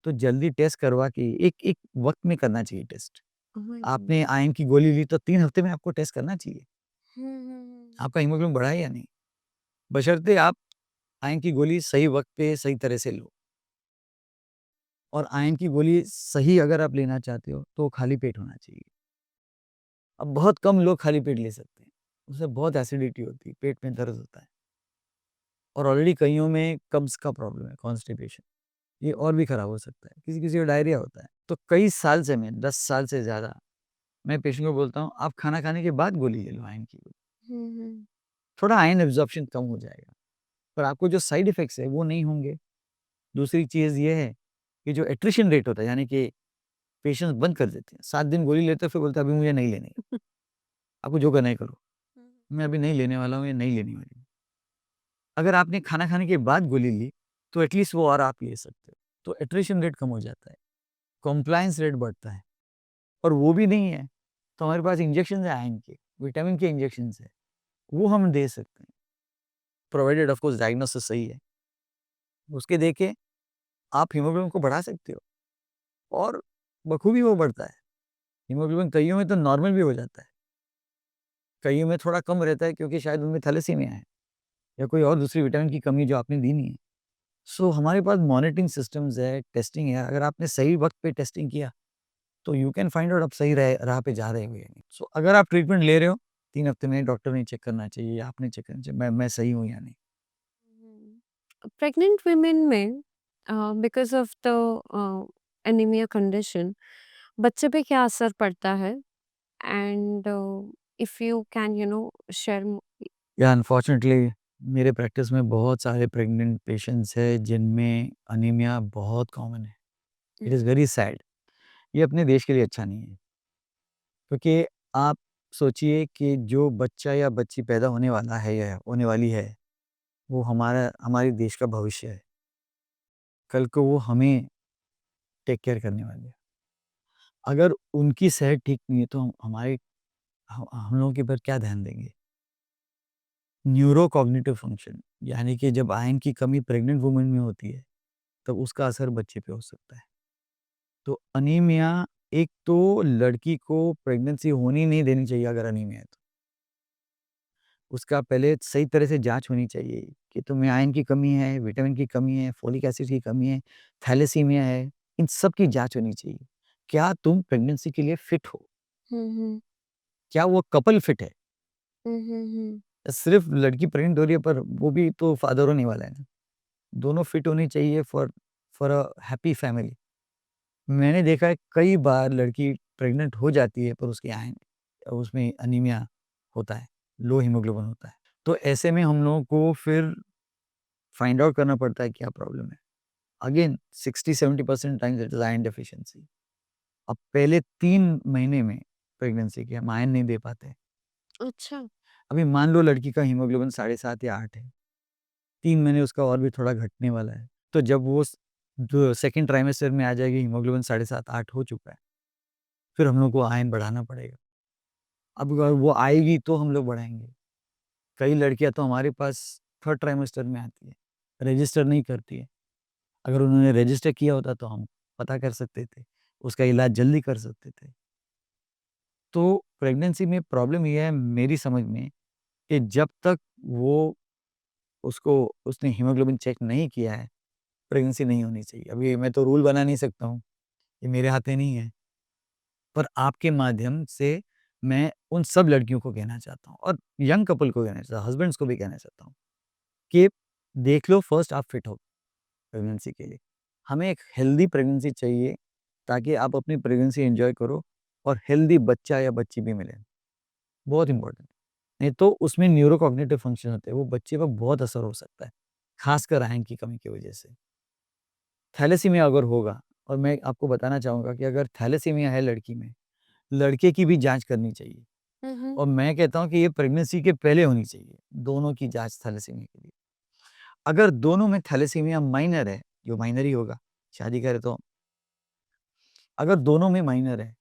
तो जल्दी टेस्ट करवा के एक एक वक़्त में करना चाहिए टेस्ट। ओह! आपने आयरन की गोली ली तो 3 हफ्ते में आपको टेस्ट करना चाहिए, हुँ, हुँ, हुँ। आपका हीमोग्लोबिन बढ़ा है या नहीं? बशर्ते आप आयरन की गोली सही वक़्त पे सही तरह से लो और आयरन की गोली सही अगर आप लेना चाहते हो, तो खाली पेट होना चाहिए। अब बहुत कम लोग खाली पेट ले सकते हैं, उससे बहुत एसिडिटी होती है, पेट में दर्द होता है और ऑलरेडी कइयों में कब्ज़ का प्रॉब्लम है, कॉन्स्टिपेशन। ये और भी खराब हो सकता है। किसी-किसी को डायरिया होता है। तो कई साल से मैं 10 साल से ज़्यादा मैं पेशेंट को बोलता हूँ, आप खाना खाने के बाद गोली ले लो आयरन की गोली। हुँ, हुँ। थोड़ा आयरन एब्ज़ॉर्प्शन कम हो जाएगा, पर आपको जो साइड इफ़ेक्ट्स है वो नहीं होंगे। दूसरी चीज़ ये है कि जो एट्रिशन रेट होता है, यानी कि पेशेंट्स बंद कर देते हैं। 7 दिन गोली लेते हैं, फिर बोलते हैं अभी मुझे नहीं लेनी है। आपको जो करना है करो। हुँ, मैं अभी नहीं लेने वाला हूँ या नहीं लेने वाली हूँ। अगर आपने खाना खाने के बाद गोली ली, तो एटलीस्ट वो और आप ले सकते हो। तो एट्रिशन रेट कम हो जाता है, कॉम्प्लायंस रेट बढ़ता है और वो भी नहीं है, तो हमारे पास इंजेक्शंस हैं आयरन के, विटामिन के इंजेक्शंस हैं, वो हम दे सकते हैं, प्रोवाइडेड ऑफ कोर्स डायग्नोसिस सही है। उसके देके आप हीमोग्लोबिन को बढ़ा सकते हो और बखूबी वो बढ़ता है। हीमोग्लोबिन कइयों में तो नॉर्मल भी हो जाता है, कइयों में थोड़ा कम रहता है क्योंकि शायद उनमें थैलेसीमिया है या कोई और दूसरी विटामिन की कमी जो आपने दी नहीं है। सो हमारे पास मॉनिटरिंग सिस्टम्स है, टेस्टिंग है, अगर आपने सही वक़्त पे टेस्टिंग किया, तो यू कैन फाइंड आउट आप सही राह पे जा रहे हो या नहीं। सो अगर आप ट्रीटमेंट ले रहे हो, 3 हफ्ते में डॉक्टर ने चेक करना चाहिए या आपने चेक करना चाहिए, मैं सही हूँ या नहीं। हुँ। प्रेग्नेंट वुमेन में because of the anaemia condition बच्चे पे क्या असर पड़ता है? And if you can share. या अनफॉर्चुनेटली मेरे प्रैक्टिस में बहुत सारे प्रेग्नेंट पेशेंट्स हैं जिनमें अनीमिया बहुत कॉमन है। It is very sad. ये अपने देश के लिए अच्छा नहीं है, क्योंकि आप सोचिए कि जो बच्चा या बच्ची पैदा होने वाला है या होने वाली है, वो हमारे देश का भविष्य है। कल को वो हमें टेक केयर करने वाले हैं। अगर उनकी सेहत ठीक नहीं है तो हम लोगों के ऊपर क्या ध्यान देंगे? न्यूरो कॉग्निटिव फंक्शन, यानी कि जब आयरन की कमी प्रेग्नेंट वुमन में होती है, तब उसका असर बच्चे पे हो सकता है। तो अनीमिया, एक तो लड़की को प्रेगनेंसी होनी नहीं देनी चाहिए अगर अनीमिया है तो। उसका पहले सही तरह से जाँच होनी चाहिए कि तुम्हें आयरन की कमी है, विटामिन की कमी है, फोलिक एसिड की कमी है, थैलेसीमिया है, इन सब की जाँच होनी चाहिए। क्या तुम प्रेगनेंसी के लिए फिट हो? हुँ, हुँ। क्या वो कपल फिट है? हुँ, हुँ, हुँ। सिर्फ़ लड़की प्रेग्नेंट हो रही है पर वो भी तो फादर होने वाला है ना। दोनों फिट होनी चाहिए for for a happy family. मैंने देखा है कई बार लड़की प्रेग्नेंट हो जाती है पर उसकी आयरन उसमें अनीमिया होता है, लो हीमोग्लोबिन होता है। तो ऐसे में हम लोगों को फिर फाइंड आउट करना पड़ता है क्या प्रॉब्लम है। Again 60-70% times it is iron deficiency. अब पहले 3 महीने में प्रेगनेंसी के हम आयरन नहीं दे पाते। अच्छा। अभी मान लो लड़की का हीमोग्लोबिन 7.5 या 8 है, 3 महीने उसका और भी थोड़ा घटने वाला है। तो जब वो जो सेकंड ट्राइमेस्टर में आ जाएगी, हीमोग्लोबिन 7.5-8 हो चुका है, फिर हम लोग को आयरन बढ़ाना पड़ेगा। अब अगर वो आएगी तो हम लोग बढ़ाएँगे। कई लड़कियाँ तो हमारे पास थर्ड ट्राइमेस्टर में आती है, रजिस्टर नहीं करती है। अगर उन्होंने रजिस्टर किया होता तो हम पता कर सकते थे, उसका इलाज जल्दी कर सकते थे। तो प्रेगनेंसी में प्रॉब्लम ये है मेरी समझ में कि जब तक वो उसको उसने हीमोग्लोबिन चेक नहीं किया है, प्रेगनेंसी नहीं होनी चाहिए। अभी मैं तो रूल बना नहीं सकता हूँ, ये मेरे हाथ में नहीं है। पर आपके माध्यम से मैं उन सब लड़कियों को कहना चाहता हूँ और यंग कपल को कहना चाहता हूँ, हस्बैंड्स को भी कहना चाहता हूँ कि देख लो फर्स्ट आप फिट हो प्रेगनेंसी के लिए। हमें एक हेल्दी प्रेगनेंसी चाहिए ताकि आप अपनी प्रेगनेंसी एन्जॉय करो और हेल्दी बच्चा या बच्ची भी मिले। बहुत इम्पोर्टेंट। नहीं तो उसमें न्यूरो कॉग्निटिव फंक्शन होते हैं, वो बच्चे पर बहुत असर हो सकता है, खासकर आयरन की कमी की वजह से। थैलेसीमिया अगर होगा और मैं आपको बताना चाहूँगा कि अगर थैलेसीमिया है लड़की में, लड़के की भी जाँच करनी चाहिए। हुँ, हुँ। और मैं कहता हूँ कि ये प्रेगनेंसी के पहले होनी चाहिए, दोनों की जाँच थैलेसीमिया के लिए। अगर दोनों में थैलेसीमिया माइनर है, जो माइनर ही होगा, शादी करे तो अगर दोनों में माइनर है,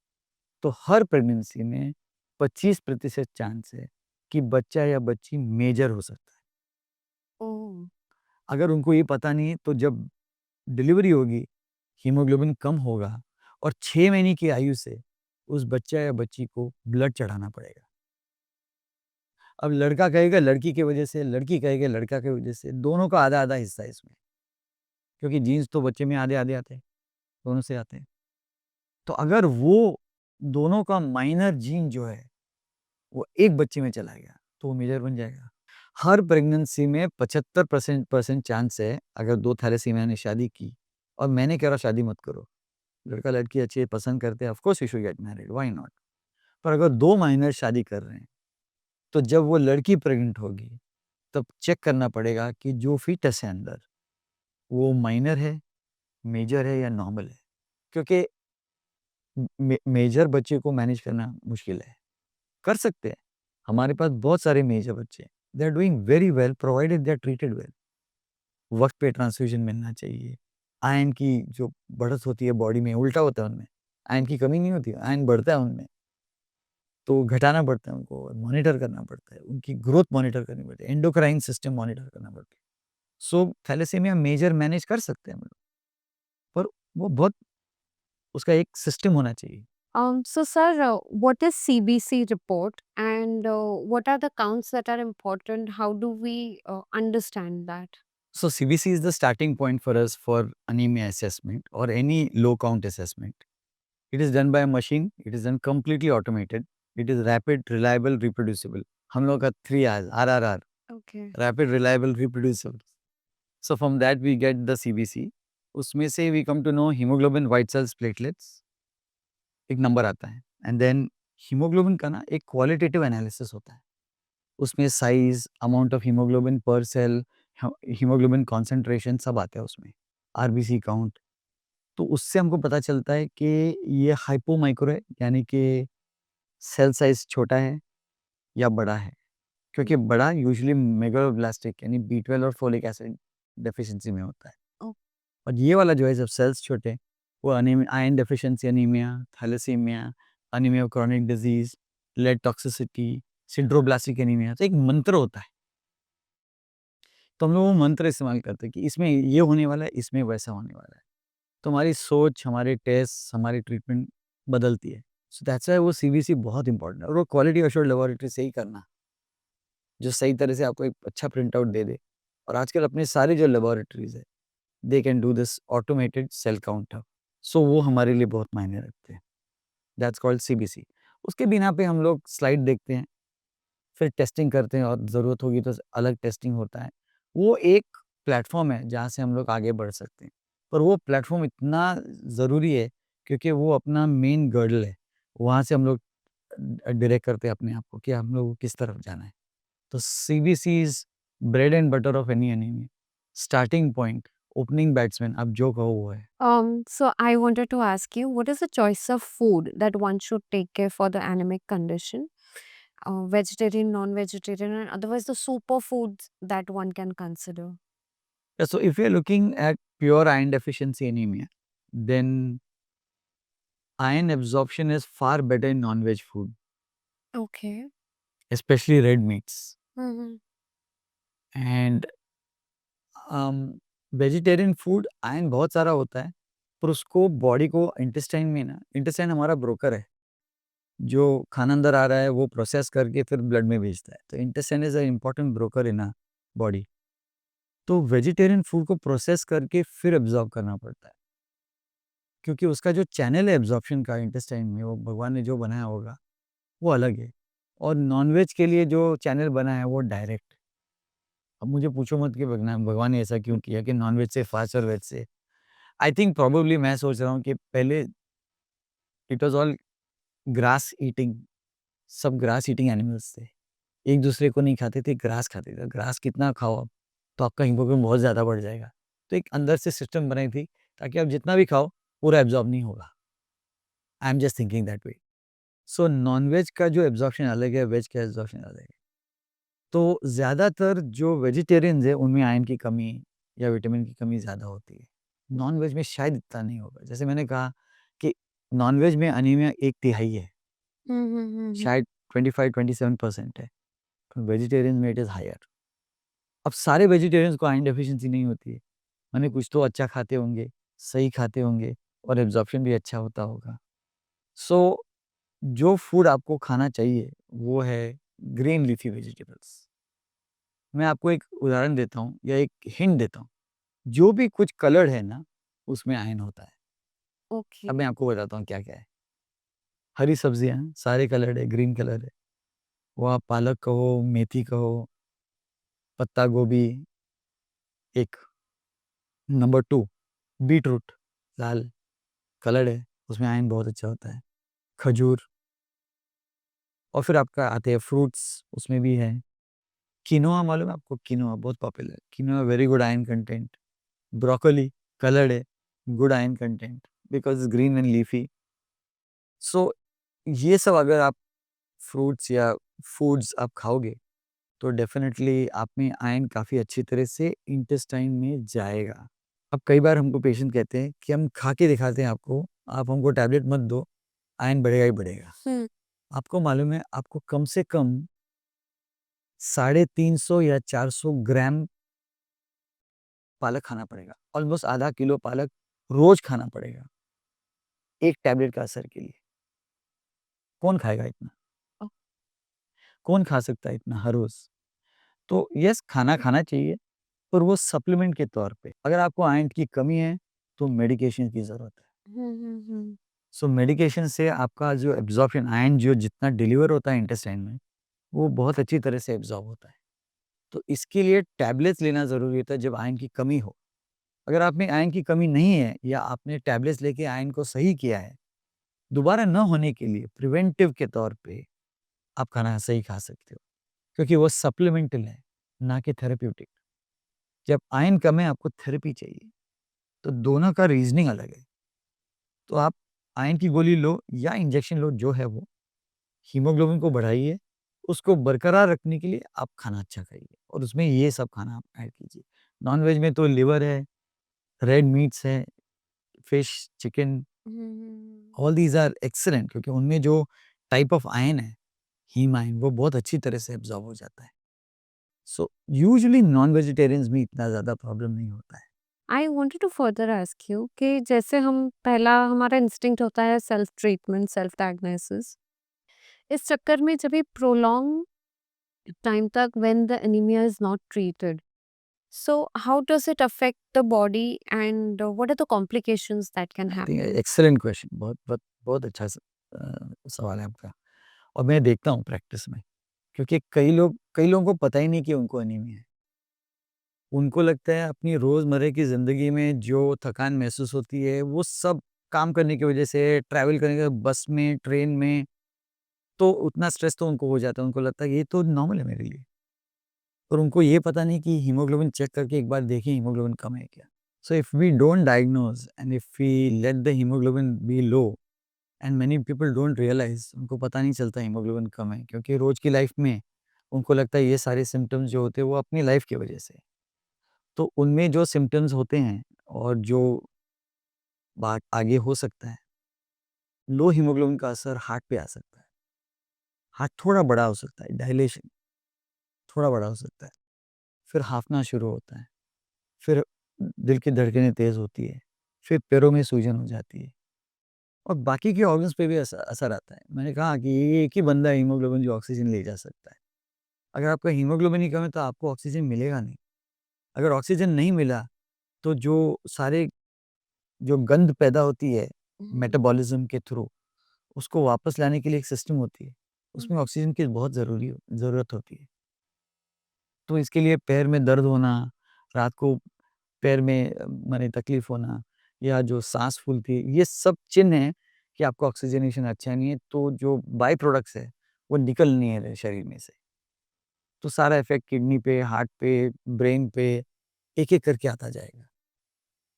तो हर प्रेगनेंसी में 25% चांस है कि बच्चा या बच्ची मेजर हो सकता है। ओह! अगर उनको ये पता नहीं है, तो जब डिलीवरी होगी, हीमोग्लोबिन कम होगा और 6 महीने की आयु से उस बच्चा या बच्ची को ब्लड चढ़ाना पड़ेगा। अब लड़का कहेगा लड़की की वजह से, लड़की कहेगी लड़का की वजह से, दोनों का आधा-आधा हिस्सा है इसमें। क्योंकि जीन्स तो बच्चे में आधे-आधे आते हैं, दोनों से आते हैं। तो अगर वो दोनों का माइनर जीन जो है, वो एक बच्चे में चला गया, तो वो मेजर बन जाएगा। हर प्रेग्नेंसी में 75% परसेंट चांस है, अगर 2 थैलेसीमिया ने शादी की, और मैंने कह रहा शादी मत करो, लड़का लड़की अच्छी पसंद करते हैं, of course you should get married, why not. पर अगर 2 माइनर शादी कर रहे हैं, तो जब वो लड़की प्रेग्नेंट होगी, तब चेक करना पड़ेगा कि जो फीटस है अंदर, वो माइनर है, मेजर है या नॉर्मल है। क्योंकि मेजर बच्चे को मैनेज करना मुश्किल है, कर सकते हैं। हमारे पास बहुत सारे मेजर बच्चे हैं, they are doing very well provided they are treated well. वक्त पे ट्रांसफ्यूजन मिलना चाहिए। आयरन की जो बढ़त होती है बॉडी में, उल्टा होता है उनमें, आयरन की कमी नहीं होती, आयरन बढ़ता है उनमें, तो घटाना पड़ता है उनको, मॉनिटर करना पड़ता है, उनकी ग्रोथ मॉनिटर करनी पड़ती है, एंडोक्राइन सिस्टम मॉनिटर करना पड़ता है। सो थैलेसीमिया मेजर मैनेज कर सकते हैं हम लोग, पर वो बहुत उसका एक सिस्टम होना चाहिए। So, sir, what is CBC report and what are the counts that are important? How do we understand that? So CBC is the starting point for us for anemia assessment or any low count assessment. It is done by a machine. It is done completely automated. It is rapid, reliable, reproducible. हम लोग का 3 R's, RRR, Okay. rapid, reliable, reproducible. So from that we get the CBC. उसमें से we come to know hemoglobin, white cells, platelets. एक नंबर आता है एंड देन हीमोग्लोबिन का ना एक क्वालिटेटिव एनालिसिस होता है। उसमें साइज, अमाउंट ऑफ हीमोग्लोबिन पर सेल, हीमोग्लोबिन कॉन्सेंट्रेशन सब आता है उसमें, आरबीसी काउंट। तो उससे हमको पता चलता है कि ये हाइपोमाइक्रो है, यानी कि सेल साइज छोटा है या बड़ा है। क्योंकि बड़ा यूजुअली मेगालोब्लास्टिक यानी बी12 और फोलिक एसिड डेफिशिएंसी में होता है। ओ- और ये वाला जो है जब सेल्स छोटे, वो iron deficiency anaemia, thalassaemia, anaemia of chronic disease, lead toxicity, sideroblastic anaemia, तो एक मंत्र होता है। तो हम लोग वो मंत्र इस्तेमाल करते हैं कि इसमें ये होने वाला है, इसमें वैसा होने वाला है। तो हमारी सोच, हमारे टेस्ट, हमारी ट्रीटमेंट बदलती है। सो दैट्स व्हाई वो सीबीसी बहुत इंपॉर्टेंट है, और वो क्वालिटी एश्योर्ड लेबोरेटरी से ही करना, जो सही तरह से आपको एक अच्छा प्रिंट आउट दे दे। और आजकल अपने सारे जो लेबोरेटरीज है, they can do this automated cell counter. So वो हमारे लिए बहुत मायने रखते हैं। That's called CBC. उसके बिना पे हम लोग स्लाइड देखते हैं, फिर टेस्टिंग करते हैं, और ज़रूरत होगी तो अलग टेस्टिंग होता है। वो एक प्लेटफ़ॉर्म है जहाँ से हम लोग आगे बढ़ सकते हैं। पर वो प्लेटफ़ॉर्म इतना ज़रूरी है क्योंकि वो अपना मेन गर्डल है। वहाँ से हम लोग डायरेक्ट करते हैं अपने आप को कि हम लोग को किस तरफ जाना है। तो CBC is bread and butter of any enemy. Starting point, opening batsman, आप जो कहो वो है। So I wanted to ask you, what is the choice of food that one should take care for the anemic condition? Vegetarian, non-vegetarian, and otherwise the superfoods that one can consider. So if you're looking at pure iron deficiency anemia, then iron absorption is far better in non-veg food, Okay. especially red meats. Mm-hmm. And vegetarian food iron बहुत सारा होता है, पर उसको बॉडी को इंटेस्टाइन में ना, इंटेस्टाइन हमारा ब्रोकर है, जो खाना अंदर आ रहा है वो प्रोसेस करके फिर ब्लड में भेजता है। तो intestine is a important broker in a body. तो वेजिटेरियन फूड को प्रोसेस करके फिर एब्जॉर्ब करना पड़ता है, क्योंकि उसका जो चैनल है एब्जॉर्प्शन का इंटेस्टाइन में, वो भगवान ने जो बनाया होगा वो अलग है। और नॉनवेज के लिए जो चैनल बना है वो डायरेक्ट। अब मुझे पूछो मत कि भगवान भगवान ने ऐसा क्यों किया कि नॉनवेज से फास्ट और वेज से। आई थिंक प्रोबेबली मैं सोच रहा हूँ कि पहले it was all grass eating, सब ग्रास ईटिंग एनिमल्स थे। एक दूसरे को नहीं खाते थे, ग्रास खाते थे। ग्रास कितना खाओ आप, तो आपका हीमोग्लोबिन बहुत ज़्यादा बढ़ जाएगा। तो एक अंदर से सिस्टम बनाई थी ताकि आप जितना भी खाओ पूरा एब्ज़ॉर्ब नहीं होगा। I am just thinking that way. So non veg का जो एब्ज़ॉर्प्शन अलग है, वेज का एब्ज़ॉर्प्शन अलग है। तो ज़्यादातर जो वेजिटेरियंस हैं उनमें आयरन की कमी या विटामिन की कमी ज़्यादा होती है। नॉन-वेज में शायद इतना नहीं होगा। जैसे मैंने कहा कि नॉन-वेज में अनीमिया 1/3 है, Mm-hmm. शायद 25-27% है। वेजिटेरियन में इट इज़ हायर। अब सारे वेजिटेरियंस को आयरन डेफिशिएंसी नहीं होती है। माने कुछ तो अच्छा खाते होंगे, सही खाते होंगे, और एब्ज़ॉर्प्शन भी अच्छा होता होगा। सो जो फूड आपको खाना चाहिए वो है ग्रीन लीफी वेजिटेबल्स। मैं आपको एक उदाहरण देता हूँ या एक हिंट देता हूँ। जो भी कुछ कलर्ड है ना, उसमें आयरन होता है। अब मैं Okay. आपको बताता हूँ क्या-क्या है। हरी सब्जियाँ सारे कलर्ड है, ग्रीन कलर है। वो आप पालक कहो, मेथी कहो, पत्ता गोभी, एक। नंबर 2, बीटरूट लाल कलर है, उसमें आयरन बहुत अच्छा होता है। खजूर, और फिर आपका आते हैं फ्रूट्स, उसमें भी है। किनोआ मालूम है आपको? किनोआ बहुत पॉपुलर है। Quinoa very good iron content. Broccoli coloured है, good iron content because green and leafy. So ये सब अगर आप फ्रूट्स या फूड्स आप खाओगे तो डेफिनेटली आप में आयरन काफ़ी अच्छी तरह से इंटेस्टाइन में जाएगा। अब कई बार हमको पेशेंट कहते हैं कि हम खा के दिखाते हैं आपको, आप हमको टैबलेट मत दो, आयरन बढ़ेगा ही बढ़ेगा। आपको मालूम है आपको कम से कम 350 या 400 ग्राम पालक खाना पड़ेगा, ऑलमोस्ट आधा किलो पालक रोज खाना पड़ेगा एक टैबलेट का असर के लिए। कौन खाएगा इतना? ओ, कौन खा सकता है इतना हर रोज? तो यस, खाना खाना चाहिए, पर वो सप्लीमेंट के तौर पे। अगर आपको आयरन की कमी है तो मेडिकेशन की ज़रूरत है। सो मेडिकेशन से आपका जो एब्जॉर्प्शन, आयरन जो जितना डिलीवर होता है इंटेस्टाइन में, वो बहुत अच्छी तरह से एब्जॉर्ब होता है। तो इसके लिए टैबलेट्स लेना ज़रूरी होता है जब आयरन की कमी हो। अगर आप में आयरन की कमी नहीं है या आपने टैबलेट्स लेके आयरन को सही किया है, दोबारा न होने के लिए प्रिवेंटिव के तौर पे आप खाना सही खा सकते हो, क्योंकि वो सप्लीमेंटल है, ना कि थेरेप्यूटिक। जब आयरन कम है आपको थेरेपी चाहिए, तो दोनों का रीज़निंग अलग है। तो आप आयरन की गोली लो या इंजेक्शन लो, जो है वो, हीमोग्लोबिन को बढ़ाइए, उसको बरकरार रखने के लिए आप खाना अच्छा खाइए और उसमें ये सब खाना आप ऐड कीजिए। नॉन-वेज में तो लिवर है, रेड मीट्स है, fish, chicken, all these are excellent, क्योंकि उनमें जो टाइप ऑफ आयरन है, हीम आयरन, वो बहुत अच्छी तरह से एब्ज़ॉर्ब हो जाता है। सो यूजुअली नॉन-वेजिटेरियंस में इतना ज़्यादा प्रॉब्लम नहीं होता है। I wanted to further ask you कि जैसे हम पहला हमारा इंस्टिंक्ट होता है सेल्फ ट्रीटमेंट, सेल्फ डायग्नोसिस। इस चक्कर में जब ये प्रोलॉन्ग टाइम तक when the anaemia is not treated, so how does it affect the body and what are the complications that can I think happen? Excellent question, बहुत बहुत बहुत अच्छा सवाल है आपका, और मैं देखता हूँ प्रैक्टिस में, क्योंकि कई लोगों को पता ही नहीं कि उनको एनीमिया है। उनको लगता है अपनी रोज़मर्रा की ज़िंदगी में जो थकान महसूस होती है, वो सब काम करने की वजह से, ट्रैवल करने के बस में, ट्रेन में, तो उतना स्ट्रेस तो उनको हो जाता है, उनको लगता है ये तो नॉर्मल है मेरे लिए। और उनको ये पता नहीं कि हीमोग्लोबिन चेक करके एक बार देखें हीमोग्लोबिन कम है क्या? So if we don't diagnose and if we let the haemoglobin be low, and many people don't realise, उनको पता नहीं चलता हीमोग्लोबिन कम है, क्योंकि रोज़ की लाइफ में उनको लगता है ये सारे सिम्पटम्स जो होते हैं वो अपनी लाइफ की वजह से। तो उनमें जो सिम्पटम्स होते हैं और जो बात आगे हो सकता है, लो हीमोग्लोबिन का असर हार्ट पे आ सकता है। हार्ट थोड़ा बड़ा हो सकता है, डायलेशन थोड़ा बड़ा हो सकता है, फिर हांफना शुरू होता है, फिर दिल की धड़कनें तेज़ होती है, फिर पैरों में सूजन हो जाती है और बाकी के ऑर्गन्स पे भी असर असर आता है। मैंने कहा कि ये एक ही बंदा है हीमोग्लोबिन जो ऑक्सीजन ले जा सकता है। अगर आपका हीमोग्लोबिन ही कम है तो आपको ऑक्सीजन मिलेगा नहीं। अगर ऑक्सीजन नहीं मिला तो जो सारे जो गंध पैदा होती है मेटाबॉलिज्म के थ्रू, उसको वापस लाने के लिए एक सिस्टम होती है, उसमें ऑक्सीजन की बहुत ज़रूरत होती है। तो इसके लिए पैर में दर्द होना, रात को पैर में माने तकलीफ़ होना या जो साँस फूलती है, ये सब चिन्ह हैं कि आपका ऑक्सीजनेशन अच्छा नहीं है, तो जो बाय प्रोडक्ट्स है, वो निकल नहीं रहे शरीर में से। तो सारा इफ़ेक्ट किडनी पे, हार्ट पे, ब्रेन पे एक-एक करके आता जाएगा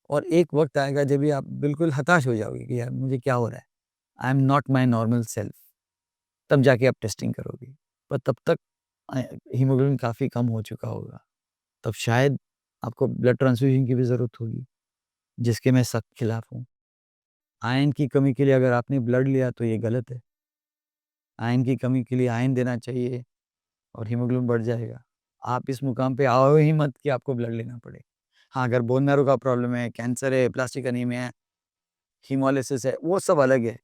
और एक वक़्त आएगा जब भी आप बिल्कुल हताश हो जाओगे कि यार मुझे क्या हो रहा है? I am not my normal self. तब जाके आप टेस्टिंग करोगे। पर तब तक अ, हीमोग्लोबिन काफ़ी कम हो चुका होगा। तब शायद आपको ब्लड ट्रांसफ्यूज़न की भी ज़रूरत होगी, जिसके मैं सख्त खिलाफ हूँ। आयरन की कमी के लिए अगर आपने ब्लड लिया तो ये गलत है। आयरन की कमी के लिए आयरन देना चाहिए और हीमोग्लोबिन बढ़ जाएगा। आप इस मुकाम पे आओ ही मत कि आपको ब्लड लेना पड़े। हाँ, अगर बोन मैरो का प्रॉब्लम है, कैंसर है, प्लास्टिक एनीमिया है, हीमोलिसिस है, वो सब अलग है।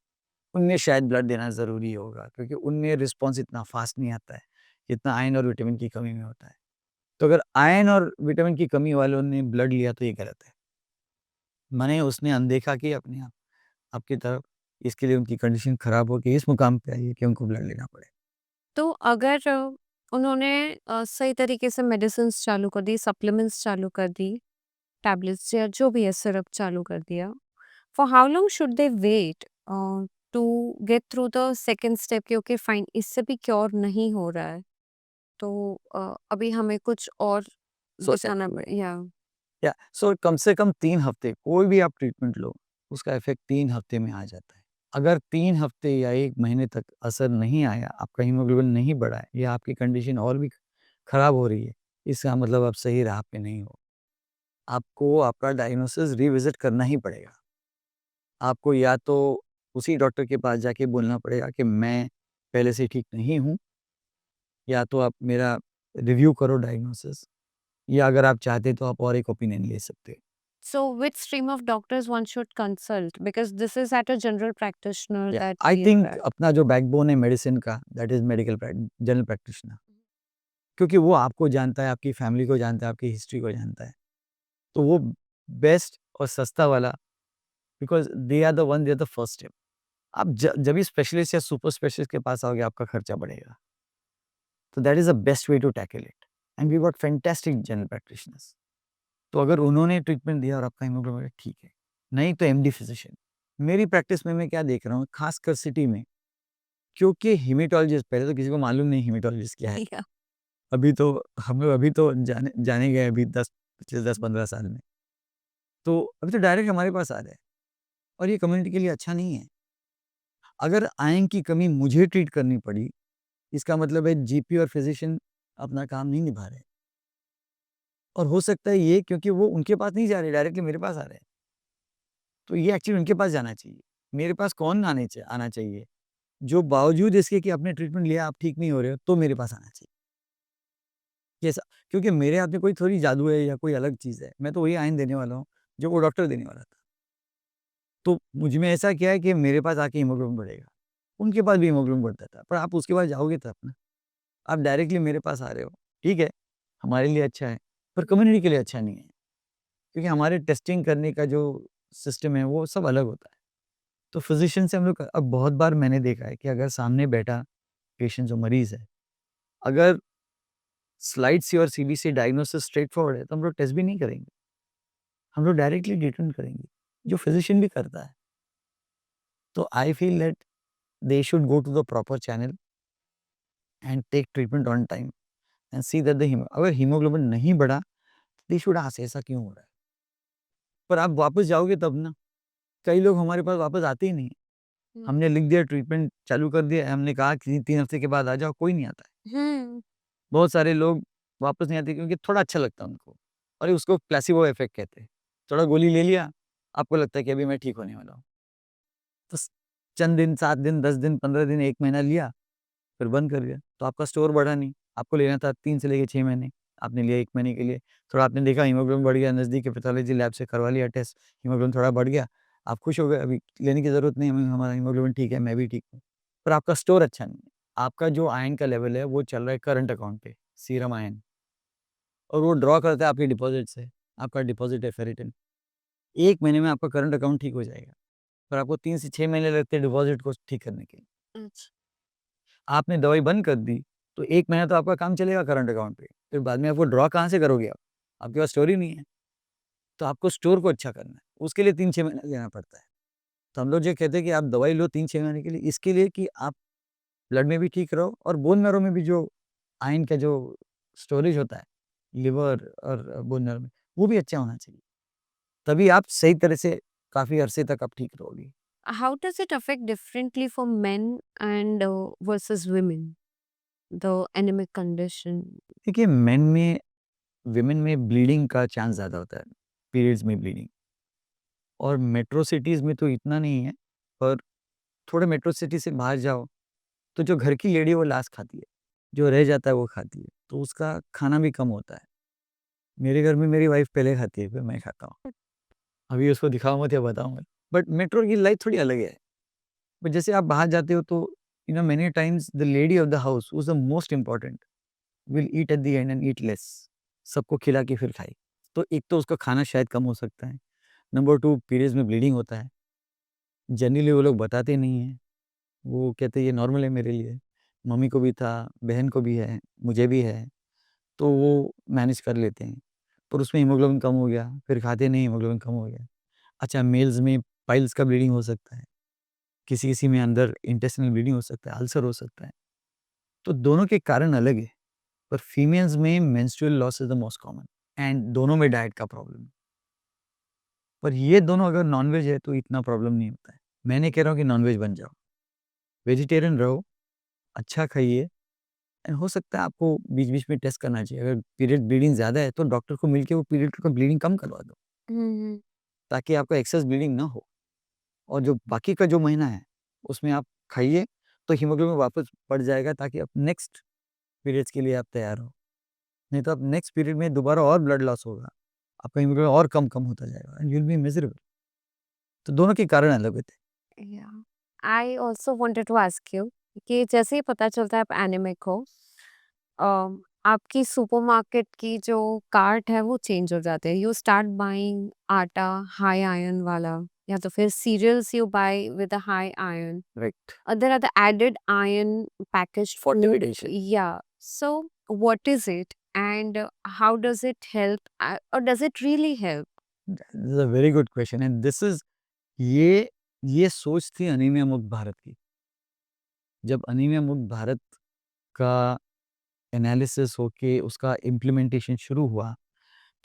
उनमें शायद ब्लड देना ज़रूरी होगा, क्योंकि उनमें रिस्पॉन्स इतना फ़ास्ट नहीं आता है, जितना आयरन और विटामिन की कमी में होता है। तो अगर आयरन और विटामिन की कमी वालों ने ब्लड लिया तो ये गलत है। माने उसने अनदेखा किया अपने आप आपकी तरफ, इसके लिए उनकी कंडीशन ख़राब हो के इस मुकाम पे आई है कि उनको ब्लड लेना पड़े। तो अगर उन्होंने सही तरीके से मेडिसिन्स चालू कर दी, सप्लीमेंट्स चालू कर दी, टैबलेट्स या जो भी है सिरप चालू कर दिया, for how long should they wait to get through the second step कि ओके फाइन इससे भी क्योर नहीं हो रहा है, तो अभी हमें कुछ और सोचा दिखाना या या सो कम से कम 3 हफ्ते कोई भी आप ट्रीटमेंट लो, उसका इफ़ेक्ट 3 हफ्ते में आ जाता है। अगर 3 हफ्ते या 1 महीने तक असर नहीं आया, आपका हीमोग्लोबिन नहीं बढ़ा है या आपकी कंडीशन और भी खराब हो रही है, इसका मतलब आप सही राह पे नहीं हो। आपको आपका डायग्नोसिस रिविज़िट करना ही पड़ेगा। आपको या तो उसी डॉक्टर के पास जाके बोलना पड़ेगा कि मैं पहले से ठीक नहीं हूँ, या तो आप मेरा रिव्यू करो डायग्नोसिस, या अगर आप चाहते तो आप और एक ओपिनियन ले सकते हो। so which stream of doctors one should consult because this is at a general practitioner या that I we are think at. अपना जो बैकबोन है मेडिसिन का, that is medical general practitioner, क्योंकि वो आपको जानता है, आपकी फैमिली को जानता है, आपकी हिस्ट्री को जानता है। तो वो बेस्ट और सस्ता वाला, because they are the one, they are the first step. आप जब भी स्पेशलिस्ट या सुपर स्पेशलिस्ट के पास आओगे, आपका खर्चा बढ़ेगा। तो that is the best way to tackle it, and we got fantastic general practitioners. तो अगर उन्होंने ट्रीटमेंट दिया और आपका हीमोग्लोबिन ठीक है, नहीं तो एमडी फिजिशियन। मेरी प्रैक्टिस में मैं क्या देख रहा हूँ, खासकर सिटी में, क्योंकि हेमेटोलॉजिस्ट, पहले तो किसी को मालूम नहीं हेमेटोलॉजिस्ट क्या है। Yeah. अभी तो हम लोग जाने जाने गए अभी 10 पिछले 10-15 साल में। तो अभी तो डायरेक्ट हमारे पास आ रहे हैं, और ये कम्युनिटी के लिए अच्छा नहीं है। अगर आयरन की कमी मुझे ट्रीट करनी पड़ी, इसका मतलब है जीपी और फिजिशियन अपना काम नहीं निभा रहे। और हो सकता है ये क्योंकि वो उनके पास नहीं जा रहे, डायरेक्टली मेरे पास आ रहे हैं। तो ये एक्चुअली उनके पास जाना चाहिए। मेरे पास कौन आना चाहिए? जो बावजूद इसके कि आपने ट्रीटमेंट लिया, आप ठीक नहीं हो रहे हो, तो मेरे पास आना चाहिए। कैसा? क्योंकि मेरे हाथ में कोई थोड़ी जादू है या कोई अलग चीज़ है। मैं तो वही आयन देने वाला हूँ, जो वो डॉक्टर देने वाला था। तो मुझ में ऐसा क्या है कि मेरे पास आके हीमोग्लोबिन बढ़ेगा। उनके पास भी हीमोग्लोबिन बढ़ता था, पर आप उसके पास जाओगे तब ना। आप डायरेक्टली मेरे पास आ रहे हो, ठीक है, हमारे लिए अच्छा है, पर कम्युनिटी के लिए अच्छा नहीं है। क्योंकि हमारे टेस्टिंग करने का जो सिस्टम है, वो सब अलग होता है। तो फिज़िशियन से हम लोग, अब बहुत बार मैंने देखा है कि अगर सामने बैठा पेशेंट जो मरीज़ है, अगर स्लाइड सी और सीबीसी डायग्नोसिस स्ट्रेट फॉरवर्ड है, तो हम लोग टेस्ट भी नहीं करेंगे। हम लोग डायरेक्टली ट्रीटमेंट करेंगे, जो फिज़िशियन भी करता है। तो I feel that they should go to the proper channel and take treatment on time and see that the अगर हीमोग्लोबिन नहीं बढ़ा, दे शुड आस्क ऐसा क्यों हो रहा है? पर आप वापस जाओगे तब ना। कई लोग हमारे पास वापस आते ही नहीं हैं। हमने लिख दिया, ट्रीटमेंट चालू कर दिया, हमने कहा कि 3 हफ्ते के बाद आ जाओ, कोई नहीं आता है। Hmm. बहुत सारे लोग वापस नहीं आते क्योंकि थोड़ा अच्छा लगता है उनको, और उसको प्लेसिबो इफेक्ट कहते हैं। थोड़ा गोली ले लिया, आपको लगता है कि अभी मैं ठीक होने वाला हूँ। तो चंद दिन, 7 दिन, 10 दिन, 15 दिन, 1 महीना लिया, फिर बंद कर दिया। तो आपका स्टोर बढ़ा नहीं। आपको लेना था 3 से लेके 6 महीने, आपने लिया 1 महीने के लिए। थोड़ा आपने देखा हीमोग्लोबिन बढ़ गया, नज़दीक के पैथोलॉजी लैब से करवा लिया टेस्ट, हीमोग्लोबिन थोड़ा बढ़ गया, आप खुश हो गए, अभी लेने की ज़रूरत नहीं, हमें हमारा हीमोग्लोबिन ठीक है, मैं भी ठीक हूँ। पर आपका स्टोर अच्छा नहीं है। आपका जो आयरन का लेवल है, वो चल रहा है करंट अकाउंट पे, सीरम आयरन, और वो ड्रॉ करता है आपके डिपॉज़िट से। आपका डिपॉज़िट है फेरिटिन। 1 महीने में आपका करंट अकाउंट ठीक हो जाएगा, पर आपको 3 से 6 महीने लगते हैं डिपॉज़िट को ठीक करने के लिए। अच्छा। आपने दवाई बंद कर दी, तो 1 महीना तो आपका काम चलेगा करंट अकाउंट पे, फिर बाद में आपको ड्रॉ कहाँ से करोगे आप? आपके पास स्टोर ही नहीं है। तो आपको स्टोर को अच्छा करना है, उसके लिए 3-6 महीना लेना पड़ता है। तो हम लोग ये कहते हैं कि आप दवाई लो 3-6 महीने के लिए, इसके लिए कि आप ब्लड में भी ठीक रहो, और बोन मैरो में भी जो आयरन का जो स्टोरेज होता है, लिवर और बोन मैरो में, वो भी अच्छा होना चाहिए। तभी आप सही तरह से काफ़ी अरसे तक आप ठीक रहोगे। How does it affect differently for men and versus women? The anemic condition. देखिए, मेन में, विमेन में ब्लीडिंग का चांस ज़्यादा होता है, पीरियड्स में ब्लीडिंग। और मेट्रो सिटीज़ में तो इतना नहीं है, पर थोड़े मेट्रो सिटी से बाहर जाओ, तो जो घर की लेडी है वो लास्ट खाती है, जो रह जाता है वो खाती है, तो उसका खाना भी कम होता है। मेरे घर में मेरी वाइफ़ पहले खाती है, फिर मैं खाता हूँ। अभी उसको दिखाऊँ मत या बताऊँ मत, बट मेट्रो की लाइफ़ थोड़ी अलग है। बट जैसे आप बाहर जाते हो तो many times the lady of the house who is the most important will eat at the end and eat less. सबको खिला के फिर खाए। तो एक तो उसका खाना शायद कम हो सकता है। नंबर 2, पीरियड्स में ब्लीडिंग होता है। जनरली वो लोग बताते नहीं हैं। वो कहते हैं ये नॉर्मल है मेरे लिए। मम्मी को भी था, बहन को भी है, मुझे भी है, तो वो मैनेज कर लेते हैं। और उसमें हीमोग्लोबिन कम हो गया, फिर खाते नहीं हीमोग्लोबिन कम हो गया। अच्छा, मेल्स में पाइल्स का ब्लीडिंग हो सकता है, किसी-किसी में अंदर इंटेस्टिनल ब्लीडिंग हो सकता है, अल्सर हो सकता है। तो दोनों के कारण अलग है, पर फीमेल्स में menstrual loss is the most common and दोनों में डाइट का प्रॉब्लम है। पर ये दोनों अगर नॉन-वेज है तो इतना प्रॉब्लम नहीं होता है। मैं नहीं कह रहा हूँ कि नॉन-वेज बन जाओ, वेजिटेरियन रहो, अच्छा खाइए एंड हो सकता है आपको बीच-बीच में टेस्ट करना चाहिए। अगर पीरियड ब्लीडिंग ज़्यादा है तो डॉक्टर को मिलके वो पीरियड का ब्लीडिंग कम करवा दो, हम्म, ताकि आपको एक्सेस ब्लीडिंग ना हो। और जो बाकी का जो महीना है, उसमें आप खाइए तो हीमोग्लोबिन वापस बढ़ जाएगा, ताकि आप नेक्स्ट पीरियड्स के लिए आप तैयार हो। नहीं तो आप नेक्स्ट पीरियड में दोबारा और ब्लड लॉस होगा, आपका हीमोग्लोबिन और कम-कम होता जाएगा and you will be miserable. तो दोनों के कारण अलग होते हैं। या I also wanted to ask you कि जैसे ही पता चलता है आप एनीमिक हो, आपकी सुपरमार्केट की जो कार्ट है वो चेंज हो जाते हैं। You start buying atta high iron वाला, या तो फिर cereals you buy with a high iron, right. or there are the added iron packaged food. Fortification. Yeah. So, what is it, and how does it help, or does it really help? This is a very good question and this is ये ये सोच थी अनीमिया मुक्त भारत की। जब अनीमिया मुक्त भारत का एनालिसिस होके उसका इम्प्लीमेंटेशन शुरू हुआ,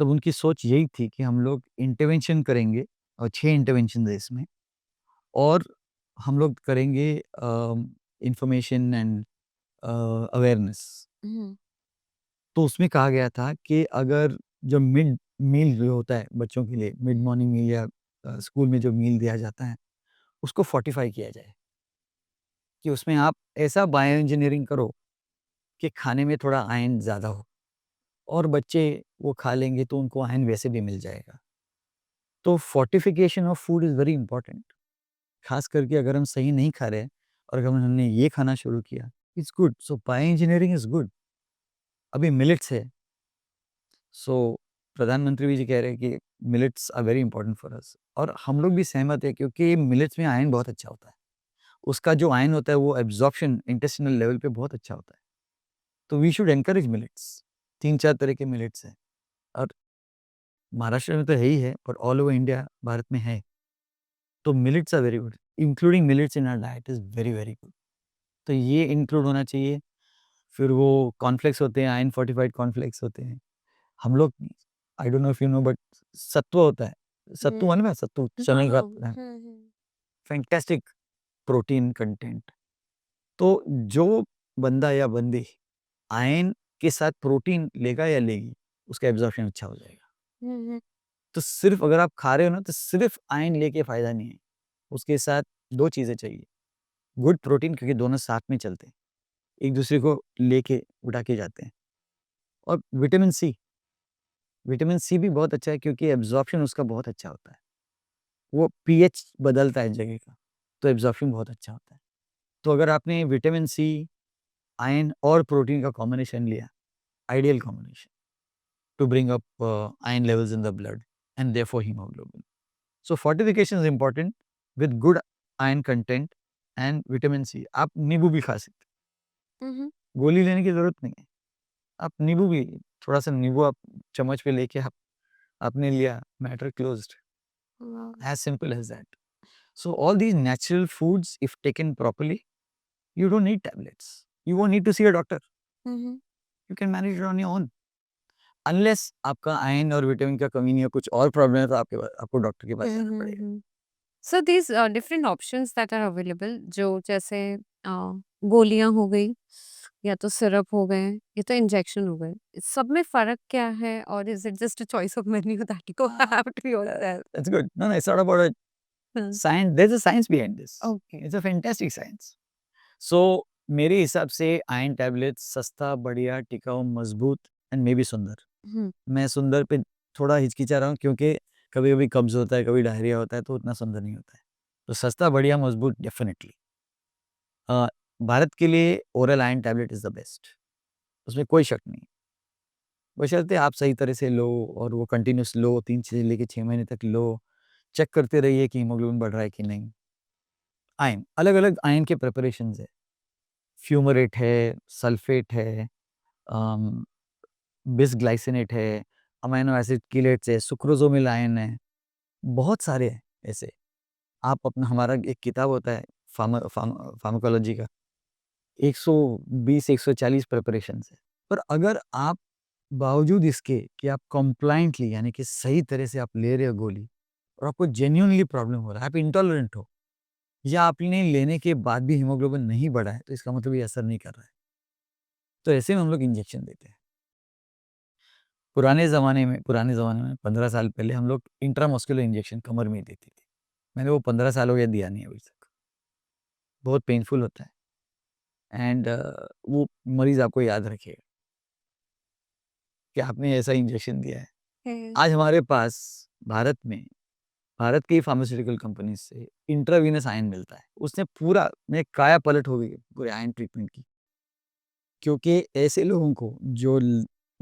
तब उनकी सोच यही थी कि हम लोग इंटरवेंशन करेंगे और 6 इंटरवेंशन है इसमें, और हम लोग करेंगे इंफॉर्मेशन एंड अवेयरनेस। Mhm. तो उसमें कहा गया था कि अगर जो मिड मील जो होता है बच्चों के लिए, मिड मॉर्निंग मील या स्कूल में जो मील दिया जाता है, उसको फोर्टिफाई किया जाए, कि उसमें आप ऐसा बायो इंजीनियरिंग करो कि खाने में थोड़ा आयरन ज़्यादा हो, और बच्चे वो खा लेंगे तो उनको आयरन वैसे भी मिल जाएगा। तो fortification of food is very important. खास करके अगर हम सही नहीं खा रहे हैं और अगर हमने ये खाना शुरू किया, it's good. So bio engineering is good. अभी मिलेट्स है, सो प्रधानमंत्री जी कह रहे हैं कि millets are very important for us, और हम लोग भी सहमत है, क्योंकि मिलेट्स में आयरन बहुत अच्छा होता है। उसका जो आयरन होता है वो एब्जॉर्प्शन इंटेस्टिनल लेवल पे बहुत अच्छा होता है। तो वी शुड एनकरेज मिलेट्स। 3-4 तरह के मिलेट्स हैं, और महाराष्ट्र में तो है ही है, पर ऑल ओवर इंडिया भारत में है। तो millets are very good, including millets in our diet is very, very good. तो ये इंक्लूड होना चाहिए। फिर वो कॉर्नफ्लेक्स होते हैं, आयरन फोर्टिफाइड कॉर्नफ्लेक्स होते हैं। हम लोग, I don't know if you know, but sattu होता है। सत्तू मालूम है? सत्तू चने का हाँ, फैंटास्टिक प्रोटीन कंटेंट। तो जो बंदा या बंदी आयरन के साथ प्रोटीन लेगा या लेगी, उसका एब्ज़ॉर्प्शन अच्छा हो जाएगा। हम्म, तो सिर्फ़ अगर आप खा रहे हो ना, तो सिर्फ़ आयरन लेके फ़ायदा नहीं है। उसके साथ 2 चीज़ें चाहिए, गुड प्रोटीन, क्योंकि दोनों साथ में चलते हैं, एक-दूसरे को लेके उठा के जाते हैं, और विटामिन सी। विटामिन सी भी बहुत अच्छा है, क्योंकि एब्ज़ॉर्प्शन उसका बहुत अच्छा होता है। वो पीएच बदलता है जगह का, तो एब्ज़ॉर्प्शन बहुत अच्छा होता है। तो अगर आपने विटामिन सी, आयरन और प्रोटीन का कॉम्बिनेशन लिया, ideal combination to bring up iron levels in the blood and therefore hemoglobin. So fortification is important with good iron content and vitamin C. आप नींबू भी खा सकते हम्म, हैं, गोली लेने की ज़रूरत नहीं है। आप नींबू भी, थोड़ा-सा नींबू आप चम्मच पे लेके आप आपने लिया, matter closed, wow. as simple as that. So all these natural foods, if taken properly, you don't need tablets. You won't need to see a doctor. Mhm. You can manage it on your own. Unless आपका आयरन और विटामिन का कमी नहीं है, कुछ और प्रॉब्लम है, तो आपको डॉक्टर के पास जाना पड़ेगा। Mhm. So these different options that are available, जो जैसे गोलियां हो गई, या तो सिरप हो गए, या तो इंजेक्शन हो गए, इस सब में फर्क क्या है, और is it just a choice of menu that you have to yourself? That's good. No, no, it's not about a science. There's a science behind this. Okay. It's a fantastic science. So मेरे हिसाब से आयरन टैबलेट सस्ता, बढ़िया, टिकाऊ, मजबूत एंड मे बी सुंदर। हम्म, मैं सुंदर पे थोड़ा हिचकिचा रहा हूँ, क्योंकि कभी-कभी कब्ज़ होता है, कभी डायरिया होता है, तो उतना सुंदर नहीं होता है। तो सस्ता, बढ़िया, मजबूत डेफ़िनिटली। भारत के लिए oral iron tablet is the best, उसमें कोई शक नहीं। बशर्ते आप सही तरह से लो, और वो कंटिन्यूअस लो, 3 से लेके 6 महीने तक लो। चेक करते रहिए कि हीमोग्लोबिन बढ़ रहा है कि नहीं। आयरन, अलग-अलग आयरन के प्रिपरेशंस है। फ्यूमरेट है, सल्फेट है, अम, बिसग्लाइसिनेट है, अमाइनो एसिड कीलेट्स है, सुक्रोजोमिल आयन है, बहुत सारे हैं ऐसे। आप अपना हमारा एक किताब होता है फार्माकोलॉजी का, 120-140 प्रिपरेशंस है। पर अगर आप बावजूद इसके कि आप कंप्लायंटली यानी कि सही तरह से आप ले रहे हो गोली और आपको जेन्युइनली प्रॉब्लम हो रहा है, आप इंटॉलरेंट हो, या आपने लेने के बाद भी हीमोग्लोबिन नहीं बढ़ा है, तो इसका मतलब ये असर नहीं कर रहा है। तो ऐसे में हम लोग इंजेक्शन देते हैं। पुराने ज़माने में 15 साल पहले हम लोग इंट्रामस्कुलर इंजेक्शन कमर में ही देते थे। मैंने वो 15 साल हो गया दिया नहीं अभी तक। बहुत पेनफुल होता है एंड वो मरीज़ आपको याद रखेगा कि आपने ऐसा इंजेक्शन दिया है। है। आज हमारे पास भारत की फार्मास्यूटिकल कंपनी से इंट्रावीनस आयन मिलता है। उसने पूरा में काया पलट हो गई है पूरे आयन ट्रीटमेंट की। क्योंकि ऐसे लोगों को जो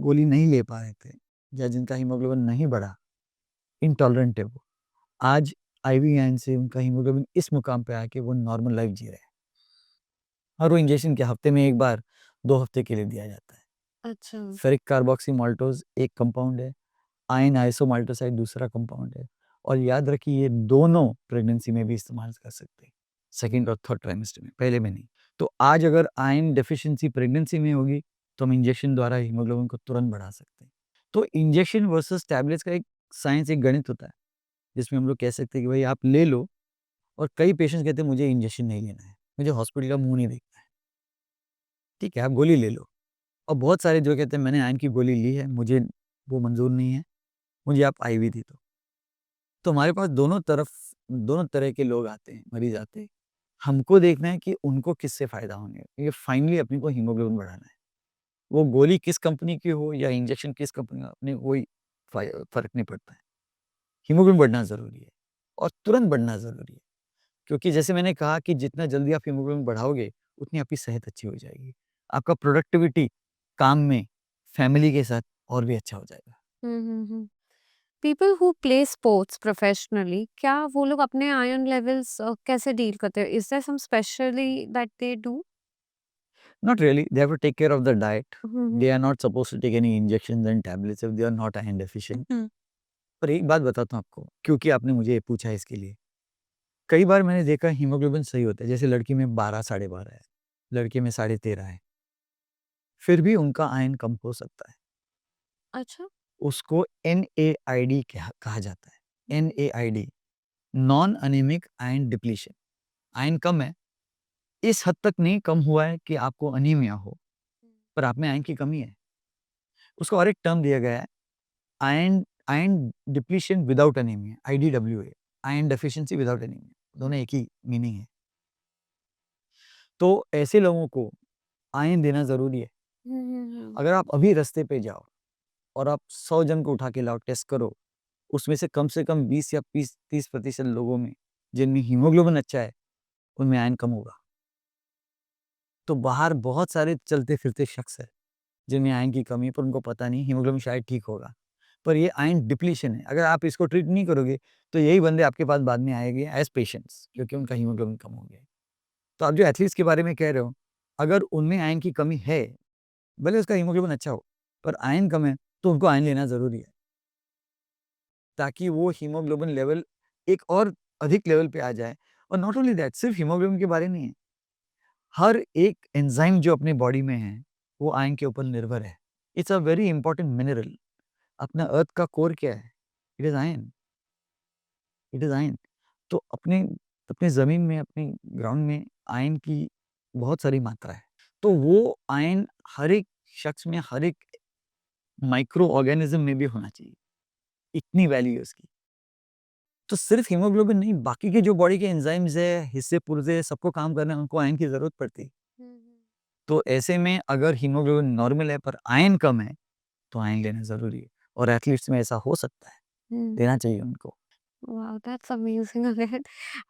गोली नहीं ले पा रहे थे या जिनका हीमोग्लोबिन नहीं बढ़ा, इंटॉलरेंट है वो, आज आईवी आयन से उनका हीमोग्लोबिन इस मुकाम पे आया कि वो नॉर्मल लाइफ जी रहे हैं। और वो इंजेक्शन के हफ्ते में 1 बार 2 हफ्ते के लिए दिया जाता है। अच्छा। फेरिक कार्बोक्सी माल्टोज एक कंपाउंड है, आयन आइसोमाल्टोसाइड दूसरा कंपाउंड है, और याद रखिए ये दोनों प्रेगनेंसी में भी इस्तेमाल कर सकते हैं, सेकंड और थर्ड ट्राइमेस्टर में, पहले में नहीं। तो आज अगर आयन डेफिशिएंसी प्रेगनेंसी में होगी तो हम इंजेक्शन द्वारा हीमोग्लोबिन को तुरंत बढ़ा सकते हैं। तो इंजेक्शन वर्सेस टैबलेट्स का एक साइंस, एक गणित होता है, जिसमें हम लोग कह सकते हैं कि भाई आप ले लो, और कई पेशेंट्स कहते हैं मुझे इंजेक्शन नहीं लेना है, मुझे हॉस्पिटल का मुँह नहीं देखना है। ठीक है, आप गोली ले लो। और बहुत सारे जो कहते हैं मैंने आयन की गोली ली है, मुझे वो मंज़ूर नहीं है, मुझे आप आईवी दे दो। तो हमारे पास दोनों तरह के लोग आते हैं, मरीज़ आते हैं। हमको देखना है कि उनको किससे फ़ायदा होने है। ये फाइनली अपने को हीमोग्लोबिन बढ़ाना है। वो गोली किस कंपनी की हो या इंजेक्शन किस कंपनी का, अपने कोई फ़र्क नहीं पड़ता है। हीमोग्लोबिन बढ़ना ज़रूरी है और तुरंत बढ़ना ज़रूरी है। क्योंकि जैसे मैंने कहा कि जितना जल्दी आप हीमोग्लोबिन बढ़ाओगे, उतनी आपकी सेहत अच्छी हो जाएगी। आपका प्रोडक्टिविटी काम में, फैमिली के साथ और भी अच्छा हो जाएगा। People who play sports professionally, क्या वो लोग अपने आयरन लेवल्स कैसे डील करते हैं? Is there some specially that they do? Not really. They have to take care of the diet. Hmm. They are not supposed to take any injections and tablets if they are not iron deficient. हम्म। पर एक बात बताता हूँ आपको, क्योंकि आपने मुझे ये पूछा है इसके लिए। कई बार मैंने देखा हीमोग्लोबिन सही होता है, जैसे लड़की में 12 साढ़े 12 है, लड़के में 13.5 है, फिर भी उनका आयन कम हो सकता है। अच्छा। उसको NAID कहा जाता है। NAID, non anaemic ion depletion. Ion कम है, इस हद तक नहीं कम हुआ है कि आपको अनीमिया हो, पर आप में आयन की कमी है। उसको और एक टर्म दिया गया है, ion ion depletion without anaemia, IDWA, ion deficiency without anaemia, दोनों एक ही मीनिंग है। तो ऐसे लोगों को आयन देना ज़रूरी है। अगर आप अभी रास्ते पे जाओ और आप 100 जन को उठा के लाओ, टेस्ट करो, उसमें से कम 20 या 30% लोगों में जिनमें हीमोग्लोबिन अच्छा है, उनमें आयन कम होगा। तो बाहर बहुत सारे चलते-फिरते शख्स हैं, जिनमें आयन की कमी है, पर उनको पता नहीं हीमोग्लोबिन शायद ठीक होगा। पर ये आयन डिप्लीशन है। अगर आप इसको ट्रीट नहीं करोगे, तो यही बंदे आपके पास बाद में आएँगे एज़ पेशेंट्स, क्योंकि उनका हीमोग्लोबिन कम हो गया है। तो आप जो एथलीट्स के बारे में कह रहे हो, अगर उनमें आयन की कमी है, भले उसका हीमोग्लोबिन अच्छा हो, पर आयन कम है, तो उनको आयन लेना ज़रूरी है, ताकि वो हीमोग्लोबिन लेवल एक और अधिक लेवल पे आ जाए। और नॉट ओनली दैट, सिर्फ हीमोग्लोबिन के बारे नहीं है, हर एक एंजाइम जो अपने बॉडी में है, वो आयन के ऊपर निर्भर है। It's a very important mineral. अपना अर्थ का कोर क्या है? It is ion, it is ion. तो अपने अपने ज़मीन में, अपने ग्राउंड में आयन की बहुत सारी मात्रा है। तो वो आयन हर एक शख्स में, हर एक माइक्रो ऑर्गेनिज़्म में भी होना चाहिए। इतनी वैल्यू है उसकी। तो सिर्फ़ हीमोग्लोबिन नहीं, बाकी के जो बॉडी के एंजाइम्स है, हिस्से-पुर्ज़े सबको काम करना है, उनको आयन की ज़रूरत पड़ती है। तो ऐसे में अगर हीमोग्लोबिन नॉर्मल है पर आयन कम है, तो आयन लेना ज़रूरी है, और एथलीट्स में ऐसा हो सकता है, लेना चाहिए उनको। Wow, that's amazing again.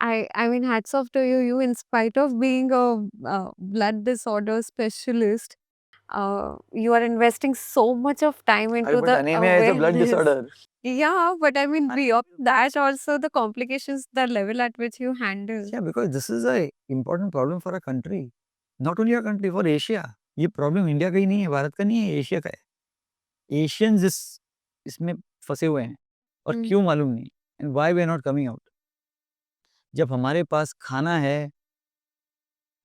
I mean, hats off to you. You, in spite of being a blood disorder specialist, you are investing so much of time अरे into but the anaemia is a blood awareness. Disorder. Yeah, but I mean, beyond that, also the complications, the level at which you handle. Yeah, because this is a important problem for a country. Not only a country, for Asia. ये प्रॉब्लम इंडिया का ही नहीं है, भारत का नहीं है, एशिया का है। एशियंस इसमें फंसे हुए हैं और हम्म, क्यों मालूम नहीं, and why we are not coming out. जब हमारे पास खाना है,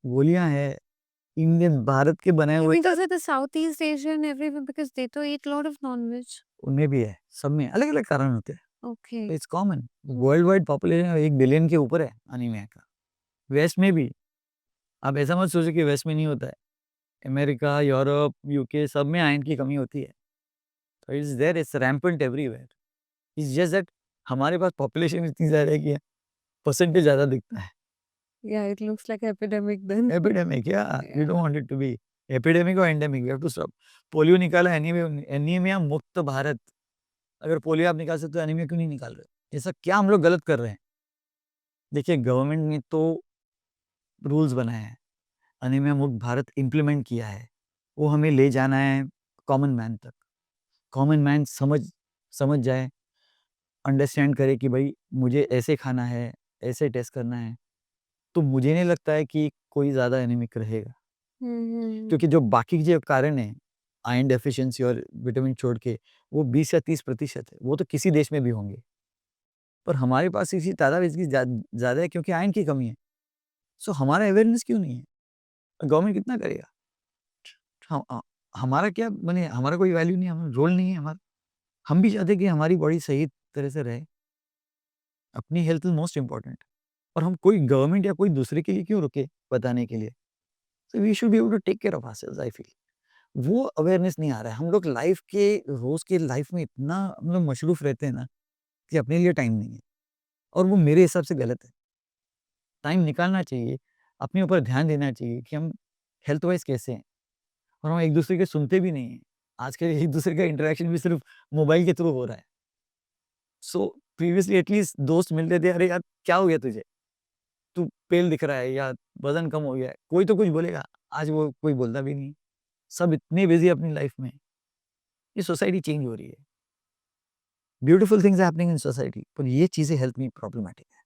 गोलियां है, इंडियन भारत के बनाए हुए, because of the Southeast Asia and everywhere, because they too eat a lot of non-veg. उनमें भी है, सब में अलग अलग कारण होते हैं, Okay. तो it's common. World wide population 1 billion के ऊपर है अनीमिया का, वेस्ट में भी। आप ऐसा मत सोचो कि वेस्ट में नहीं होता है, अमेरिका, यूरोप, यूके, सब में आयरन की कमी होती है। तो it's there, it's rampant everywhere. It's just that हमारे पास पॉपुलेशन इतनी ज़्यादा है कि परसेंटेज ज़्यादा दिखता है। Yeah, it looks like epidemic then. Epidemic, या we Yeah. Don't want it to be epidemic और endemic, we have to stop. Polio निकाला, एनीमिया मुक्त भारत। अगर पोलियो आप निकाल सकते हो, एनीमिया क्यों नहीं निकाल रहे? ऐसा क्या हम लोग गलत कर रहे हैं? देखिए, गवर्नमेंट ने तो रूल्स बनाए हैं, एनीमिया मुक्त भारत इम्प्लीमेंट किया है, वो हमें ले जाना है कॉमन मैन तक। कॉमन मैन समझ जाए, अंडरस्टैंड करे कि भाई मुझे ऐसे खाना है, ऐसे टेस्ट करना है, तो मुझे नहीं लगता है कि कोई ज़्यादा एनीमिक रहेगा। Mm-hmm. क्योंकि जो बाकी के जो कारण हैं, आयरन डेफिशिएंसी और विटामिन छोड़ के, वो 20 या 30% है, वो तो किसी देश में भी होंगे। पर हमारे पास इसी तादाद इसकी ज़्यादा है क्योंकि आयरन की कमी है। सो हमारा अवेयरनेस क्यों नहीं है? गवर्नमेंट कितना करेगा? ह हमारा क्या माने, हमारा कोई वैल्यू नहीं है, हमारा रोल नहीं है हमारा। हम भी चाहते हैं कि हमारी बॉडी सही तरह से रहे। अपनी हेल्थ इज़ मोस्ट इम्पोर्टेंट, और हम कोई गवर्नमेंट या कोई दूसरे के लिए क्यों रुके बताने के लिए? So we should be able to take care of ourselves, I feel. वो अवेयरनेस नहीं आ रहा है। हम लोग लाइफ के, रोज़ के लाइफ में इतना मतलब मशरूफ़ रहते हैं ना, कि अपने लिए टाइम नहीं है, और वो मेरे हिसाब से गलत है। टाइम निकालना चाहिए, अपने ऊपर ध्यान देना चाहिए कि हम हेल्थ वाइज़ कैसे हैं, और हम एक-दूसरे की सुनते भी नहीं हैं। आजकल एक-दूसरे का इंटरैक्शन भी सिर्फ़ मोबाइल के थ्रू हो रहा है। सो प्रीवियसली एटलीस्ट दोस्त मिलते थे, "अरे यार, क्या हो गया तुझे? तू पेल दिख रहा है या वज़न कम हो गया है।" कोई तो कुछ बोलेगा, आज वो कोई बोलता भी नहीं। सब इतने बिज़ी अपनी लाइफ़ में। ये सोसाइटी चेंज हो रही है। Beautiful things are happening in society, पर ये चीज़ें हेल्थ में प्रॉब्लमैटिक है।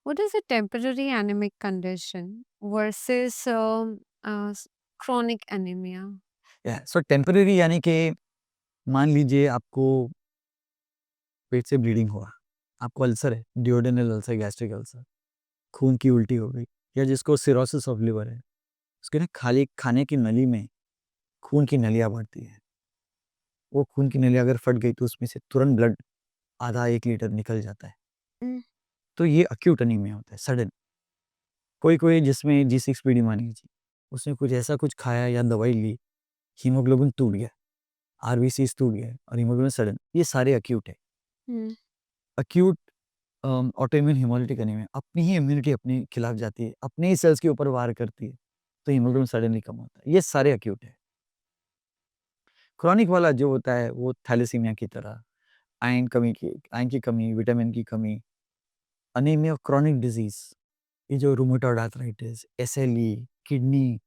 What is a temporary anemic condition versus chronic anemia? So temporary यानी कि मान लीजिए आपको पेट से ब्लीडिंग हुआ, आपको अल्सर है, ड्यूोडेनल अल्सर, गैस्ट्रिक अल्सर, खून की उल्टी हो गई, या जिसको सिरोसिस ऑफ लिवर है, उसके ना खाली खाने की नली में खून की नलियाँ बढ़ती हैं। वो खून की नलियाँ अगर फट गई तो उसमें से तुरंत ब्लड आधा 1 लीटर निकल जाता है। Mm. तो ये एक्यूट एनीमिया होता है, सडन। कोई-कोई जिसमें G6PD मान लीजिए, उसने कुछ ऐसा कुछ खाया या दवाई ली, हीमोग्लोबिन टूट गया, आरबीसीज़ टूट गए और हीमोग्लोबिन सडन, ये सारे एक्यूट है। Mm. Acute autoimmune haemolytic anaemia, अपनी ही इम्यूनिटी अपने खिलाफ जाती है, अपने ही सेल्स के ऊपर वार करती है, तो हीमोग्लोबिन सडनली कम होता है। ये सारे एक्यूट है। क्रॉनिक वाला जो होता है वो थैलेसीमिया की तरह, आयरन की कमी, विटामिन की कमी, एनीमिया ऑफ क्रॉनिक डिजीज़, ये जो रूमेटॉइड आर्थराइटिस, एसएलई, किडनी,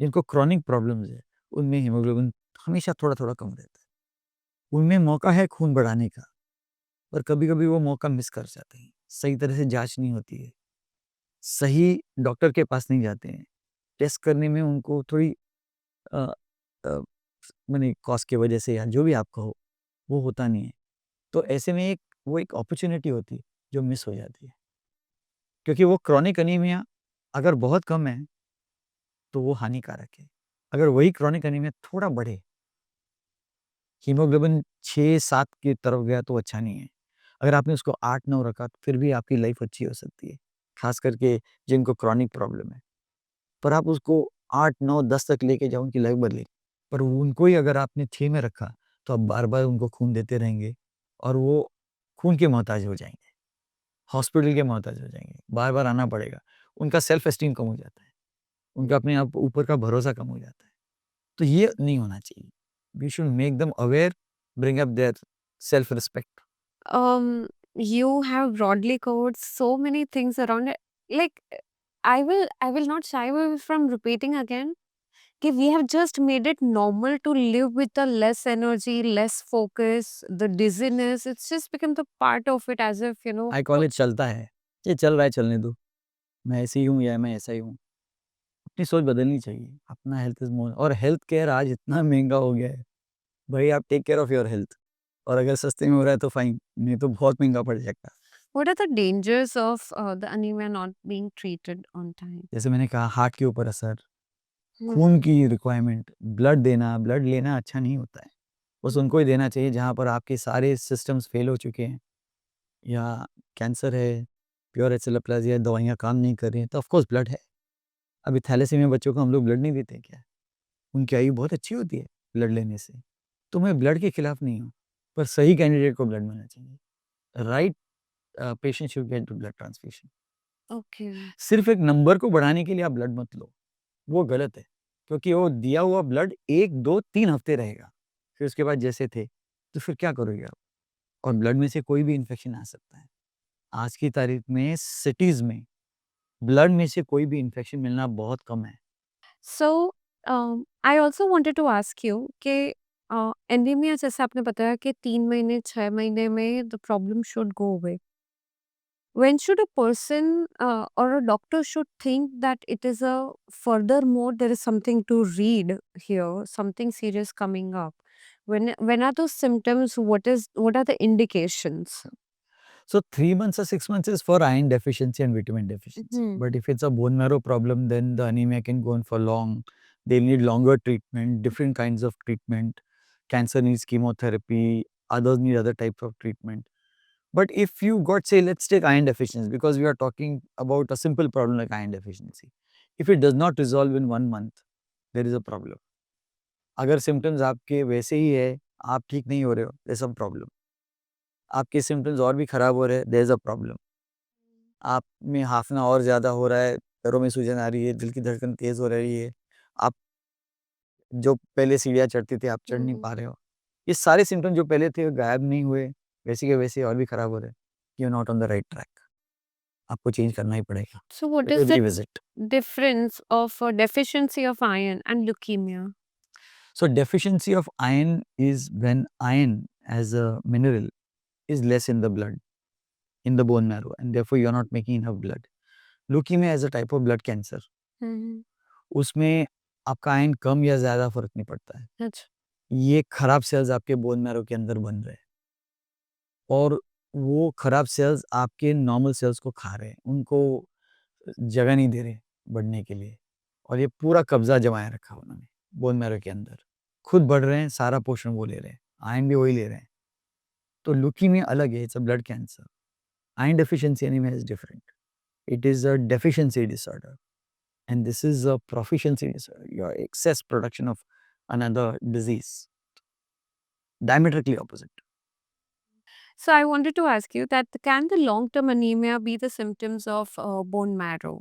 जिनको क्रॉनिक प्रॉब्लम्स है, उनमें हीमोग्लोबिन हमेशा थोड़ा-थोड़ा कम रहता है। उनमें मौका है खून बढ़ाने का, पर कभी-कभी वो मौका मिस कर जाते हैं। सही तरह से जाँच नहीं होती है, सही डॉक्टर के पास नहीं जाते हैं। टेस्ट करने में उनको थोड़ी अ अ, माने कॉस्ट की वजह से या जो भी आप कहो, वो होता नहीं है। तो ऐसे में वो एक अपॉर्च्युनिटी होती है, जो मिस हो जाती है। क्योंकि वो क्रॉनिक एनीमिया अगर बहुत कम है, तो वो हानिकारक है। अगर वही क्रॉनिक एनीमिया थोड़ा बढ़े, हीमोग्लोबिन 6-7 की तरफ गया तो अच्छा नहीं है। अगर आपने उसको 8-9 रखा तो फिर भी आपकी लाइफ अच्छी हो सकती है, ख़ास करके जिनको क्रॉनिक प्रॉब्लम है। पर आप उसको 8, 9, 10 तक लेके जाओ, उनकी लाइफ बदलेगी। पर उनको ही अगर आपने 6 में रखा, तो आप बार-बार उनको खून देते रहेंगे और वो खून के मोहताज हो जाएँगे, हॉस्पिटल के मोहताज हो जाएँगे, बार-बार आना पड़ेगा। उनका सेल्फ एस्टीम कम हो जाता है, उनका अपने आप ऊपर का भरोसा कम हो जाता है। तो ये नहीं होना चाहिए। We should make them aware, bring up their self respect. You have broadly covered so many things around it. Like, I will not shy away from repeating again. Okay, we have just made it normal to live with the less energy, less focus, the dizziness. It's just become the part of it, as if, I call it चलता है। ये चल रहा है, चलने दो। मैं ऐसी ही हूँ या मैं ऐसा ही हूँ। अपनी सोच बदलनी चाहिए। अपना हेल्थ इज़ मोर, और हेल्थ केयर आज इतना महँगा हो गया है। भई आप take care of your health. और अगर सस्ते में हो रहा है तो फाइन, नहीं तो बहुत महँगा पड़ जाएगा। What are the dangers of the anemia not being treated on time? जैसे मैंने कहा हार्ट के ऊपर असर, खून हम्म, की रिक्वायरमेंट, ब्लड लेना अच्छा नहीं होता है। बस उनको ही देना चाहिए जहाँ पर आपके सारे सिस्टम्स फेल हो चुके हैं, या कैंसर है, प्योर एचिलोप्लाज़िया, दवाइयाँ काम नहीं कर रही हैं, तो ऑफ कोर्स ब्लड है। अभी थैलेसीमिया बच्चों को हम लोग ब्लड नहीं देते हैं क्या? उनकी आयु बहुत अच्छी होती है ब्लड लेने से। तो मैं ब्लड के खिलाफ नहीं हूँ, पर सही कैंडिडेट को ब्लड मिलना चाहिए। Right patient should get blood transfusion. okay. सिर्फ़ एक नंबर को बढ़ाने के लिए आप ब्लड मत लो, वो गलत है। क्योंकि वो दिया हुआ ब्लड 1, 2, 3 हफ्ते रहेगा। फिर उसके बाद जैसे थे, तो फिर क्या करोगे आप? और ब्लड में से कोई भी इन्फेक्शन आ सकता है। आज की तारीख में सिटीज़ में ब्लड में से कोई भी इन्फेक्शन मिलना बहुत कम है। So, I also wanted to ask you कि एनीमिया जैसे आपने बताया कि 3 महीने 6 महीने में the problem should go away. When should a person or a doctor should think that it is a furthermore there is something to read here, something serious coming up? When are those symptoms? What are the indications? So 3 months or 6 months is for iron deficiency and vitamin deficiency. Hmm. But if it's a bone marrow problem, then the anemia can go on for long. They'll need longer treatment, different kinds of treatment. Cancer needs chemotherapy, others need other types of treatment. But if you got, say, let's take iron deficiency, because we are talking about a simple problem like iron deficiency. If it does not resolve in 1 month, there is a problem. अगर symptoms आपके वैसे ही है, आप ठीक नहीं हो रहे हो, there's some problem. आपके सिम्पटम्स और भी खराब हो रहे हैं, देयर इज़ अ प्रॉब्लम। आप में हांफना और ज़्यादा हो रहा है, पैरों में सूजन आ रही है, दिल की धड़कन तेज़ हो रही है, आप जो पहले सीढ़ियाँ चढ़ते थे, आप चढ़ नहीं Mhm. पा रहे हो। ये सारे सिम्पटम जो पहले थे, वो गायब नहीं हुए, वैसे के वैसे और भी खराब हो रहे हैं। You are not on the right track. आपको चेंज करना ही पड़ेगा। So, what is the revisit. difference of a deficiency of iron and leukemia? So deficiency of iron is when iron as a mineral is less in the blood, in the bone marrow, and therefore you are not making enough blood. Leukaemia is a type of blood cancer. Mhm. उसमें आपका आयन कम या ज़्यादा फ़र्क नहीं पड़ता है। अच्छा। ये खराब सेल्स आपके बोन मैरो के अंदर बन रहे हैं और वो खराब सेल्स आपके नॉर्मल सेल्स को खा रहे हैं, उनको जगह नहीं दे रहे बढ़ने के लिए, और ये पूरा कब्ज़ा जमाए रखा है उन्होंने बोन मैरो के अंदर। खुद बढ़ रहे हैं, सारा पोषण वो ले रहे हैं, आयन भी वही ले रहे हैं। तो ल्यूकीमिया अलग है, it's a blood cancer. Ion deficiency anaemia is different. It is a deficiency disorder. And this is a proficiency disorder, your excess production of another disease, diametrically opposite. So, I wanted to ask you that can the long-term anemia be the symptoms of bone marrow?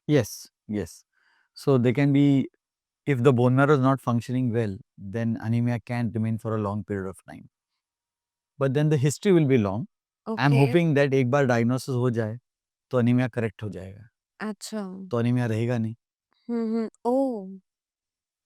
Yes, yes. So they can be, if the bone marrow is not functioning well, then anemia can remain for a long period of time. But then the history will be long. I'm Okay. hoping that एक बार diagnosis हो जाए तो anemia correct हो जाएगा, अच्छा। तो anemia रहेगा नहीं। ओह!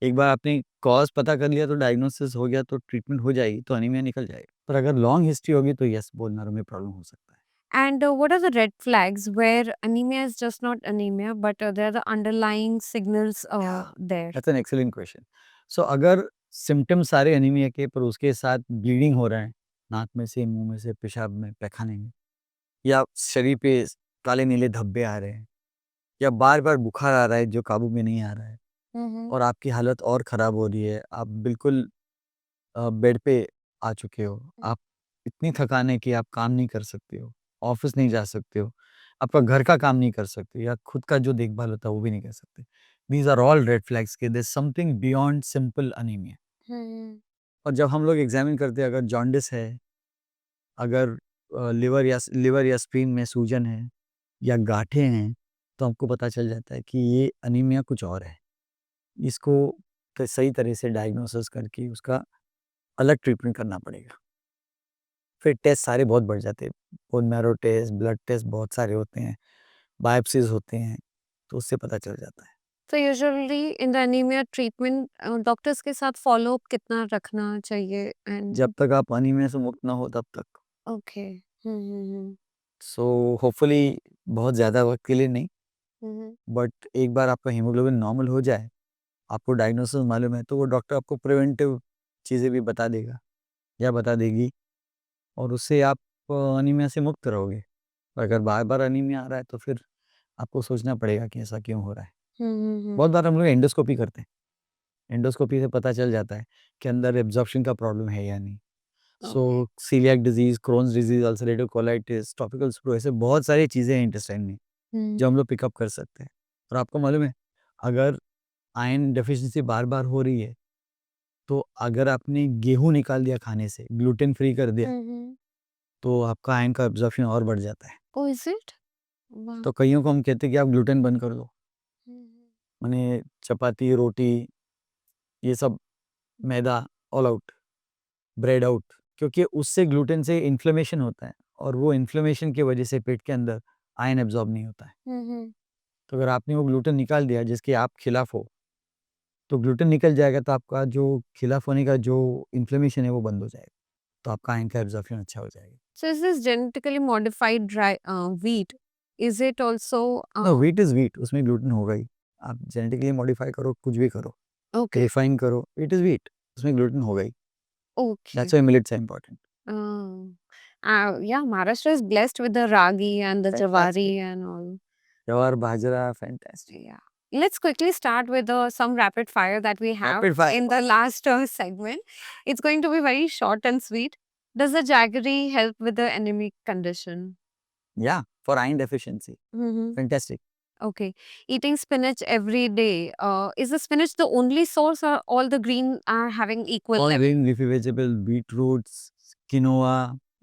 एक बार आपने कॉज पता कर लिया तो डायग्नोसिस हो गया तो ट्रीटमेंट हो जाएगी, तो anemia निकल जाएगा। पर अगर लॉन्ग हिस्ट्री होगी तो यस, बोन मैरो में प्रॉब्लम हो सकता है। And what are the red flags where anemia is just not anemia, but there are the underlying signals Yeah, there? That's an excellent question. So अगर सिम्पटम्स सारे एनीमिया के, पर उसके साथ ब्लीडिंग हो रहा है, नाक में से, मुँह में से, पेशाब में, पैखाने में, या शरीर पे काले नीले धब्बे आ रहे हैं, या बार-बार बुखार आ रहा है जो काबू में नहीं आ रहा है, Mm-hmm. और आपकी हालत और ख़राब हो रही है, आप बिल्कुल बेड पे आ चुके हो, आप इतनी थकान है कि आप काम नहीं कर सकते हो, ऑफ़िस नहीं जा सकते हो, आपका घर का काम नहीं कर सकते, या खुद का जो देखभाल होता है वो भी नहीं कर सकते। These are all red flags कि there is something beyond simple anaemia. Hmm. और जब हम लोग एग्ज़ामिन करते हैं, अगर जॉन्डिस है, अगर लिवर या स्प्लीन में सूजन है, या गाँठें हैं, तो हमको पता चल जाता है कि ये अनीमिया कुछ और है। इसको सही तरह से डायग्नोसिस करके उसका अलग ट्रीटमेंट करना पड़ेगा। फिर टेस्ट सारे बहुत बढ़ जाते हैं। Bone marrow test, blood test बहुत सारे होते हैं, बायोप्सीज़ होते हैं, तो उससे पता चल जाता है। So usually in the anemia treatment, doctors के साथ follow up कितना रखना चाहिए and जब तक आप अनीमिया से मुक्त ना हो तब तक। okay. सो होपफुली बहुत ज़्यादा वक़्त के लिए नहीं, हम्म। बट एक बार आपका हीमोग्लोबिन नॉर्मल हो जाए, आपको डायग्नोसिस मालूम है, तो वो डॉक्टर आपको प्रिवेंटिव चीज़ें भी बता देगा। या बता देगी, और उससे आप अनीमिया से मुक्त रहोगे। और अगर बार-बार अनीमिया आ रहा है तो फिर आपको सोचना पड़ेगा कि ऐसा क्यों हो रहा है। बहुत बार हम लोग एंडोस्कोपी करते हैं। एंडोस्कोपी से पता चल जाता है कि अंदर एब्ज़ॉर्प्शन का प्रॉब्लम है या नहीं। So okay. Coeliac disease, Crohn's disease, ulcerative colitis, topical sprue, ऐसे बहुत सारी चीज़ें हैं इंटेस्टाइन में जो हम लोग पिकअप कर सकते हैं। और आपको मालूम है, अगर आयरन डेफिशिएंसी बार-बार हो रही है, तो अगर आपने गेहूँ निकाल दिया खाने से, ग्लूटेन फ्री कर दिया, तो आपका आयरन का एब्ज़ॉर्प्शन और बढ़ जाता है। Oh, is it? Wow. तो कइयों को हम कहते हैं कि आप ग्लूटेन बंद कर दो। Mhm. माने चपाती, रोटी, ये सब मैदा ऑल आउट, ब्रेड आउट, क्योंकि उससे ग्लूटेन से इन्फ्लेमेशन होता है, और वो इन्फ्लेमेशन की वजह से पेट के अंदर आयरन एब्ज़ॉर्ब नहीं होता है। Mhm. तो अगर आपने वो ग्लूटेन निकाल दिया जिसके आप खिलाफ हो, तो ग्लूटेन निकल जाएगा, तो आपका जो खिलाफ होने का जो इन्फ्लेमेशन है वो बंद हो जाएगा। तो आपका आयरन का एब्ज़ॉर्प्शन अच्छा हो जाएगा। So is this genetically modified dry wheat? Is it also no, wheat is wheat, उसमें ग्लूटेन होगा ही। आप जेनेटिकली मॉडिफ़ाई करो, कुछ भी करो, okay? रिफाइन करो, इट इज़ व्हीट, उसमें ग्लूटेन होगा ही। Okay. That's why millets are important. Oh. Yeah, Maharashtra is blessed with the ragi and the fantastic. javari and all. Jowar, bajra, fantastic. Yeah. Let's quickly start with some rapid fire that we have rapid fire. in the last segment. It's going to be very short and sweet. Does the jaggery help with the anemic condition? या, for iron deficiency, Mm-hmm. Fantastic. Okay. Eating spinach every day. Is the spinach the only source or all the green are having equal All level? green leafy vegetable, beetroots, quinoa,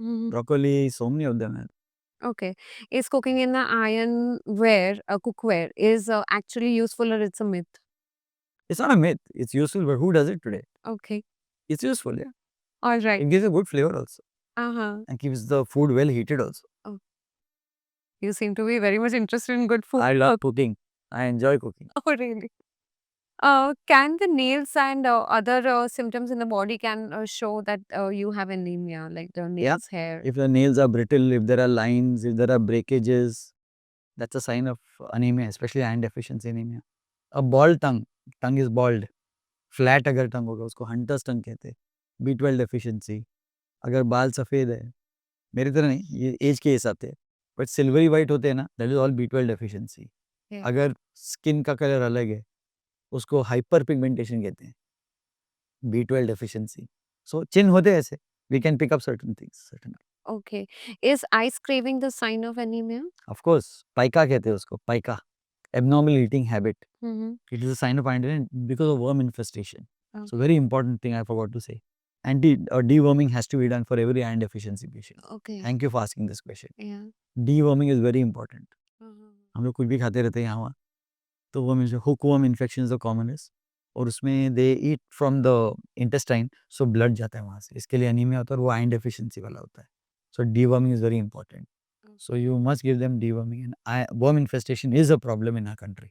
Mhm. broccoli, so many of them are. Okay. Is cooking in the ironware, cookware, is actually useful or it's a myth? It's not a myth, it's useful, but who does it today? Okay. It's useful, yeah. All right. It gives a good flavor also, Uh-huh. and keeps the food well heated also. Oh, you seem to be very much interested in good food. I love cooking. I enjoy cooking. Oh, really? Can the nails and other symptoms in the body can show that you have anemia, like the Yeah. nails, hair? If the nails are brittle, if there are lines, if there are breakages, that's a sign of anemia, especially iron deficiency anemia. A bald tongue, tongue is bald, flat अगर टंग होगा उसको हंटर्स टंग कहते हैं। B12 डेफिशिएंसी, अगर बाल सफ़ेद है, मेरी तरह नहीं, ये एज के हिसाब से, बट सिल्वरी वाइट होते हैं ना, that is all B12 deficiency. Yeah. अगर स्किन का कलर अलग है, उसको हाइपर पिगमेंटेशन कहते हैं, B12 डेफिशिएंसी। सो चिन्ह होते हैं ऐसे, we can pick up certain things, certain. Okay. Is ice craving the sign of anemia? Of course, pica कहते हैं उसको, pica, abnormal eating habit. Mm-hmm. It is a sign of iron because of worm infestation. Oh, So very important thing I forgot to say. Deworming has to be done for every iron deficiency patient. okay. Thank you for asking this question. Yeah. Deworming is very important. Uh-huh. हम लोग कुछ भी खाते रहते हैं यहाँ वहाँ, तो worm hook worm infection the commonest, और उसमें they eat from the intestine, so blood जाता है वहाँ से, इसके लिए अनीमिया होता है, और वो आयरन डेफिशिएंसी वाला होता है। So deworming is very important. So you must give them deworming, and worm infestation is a problem in our country,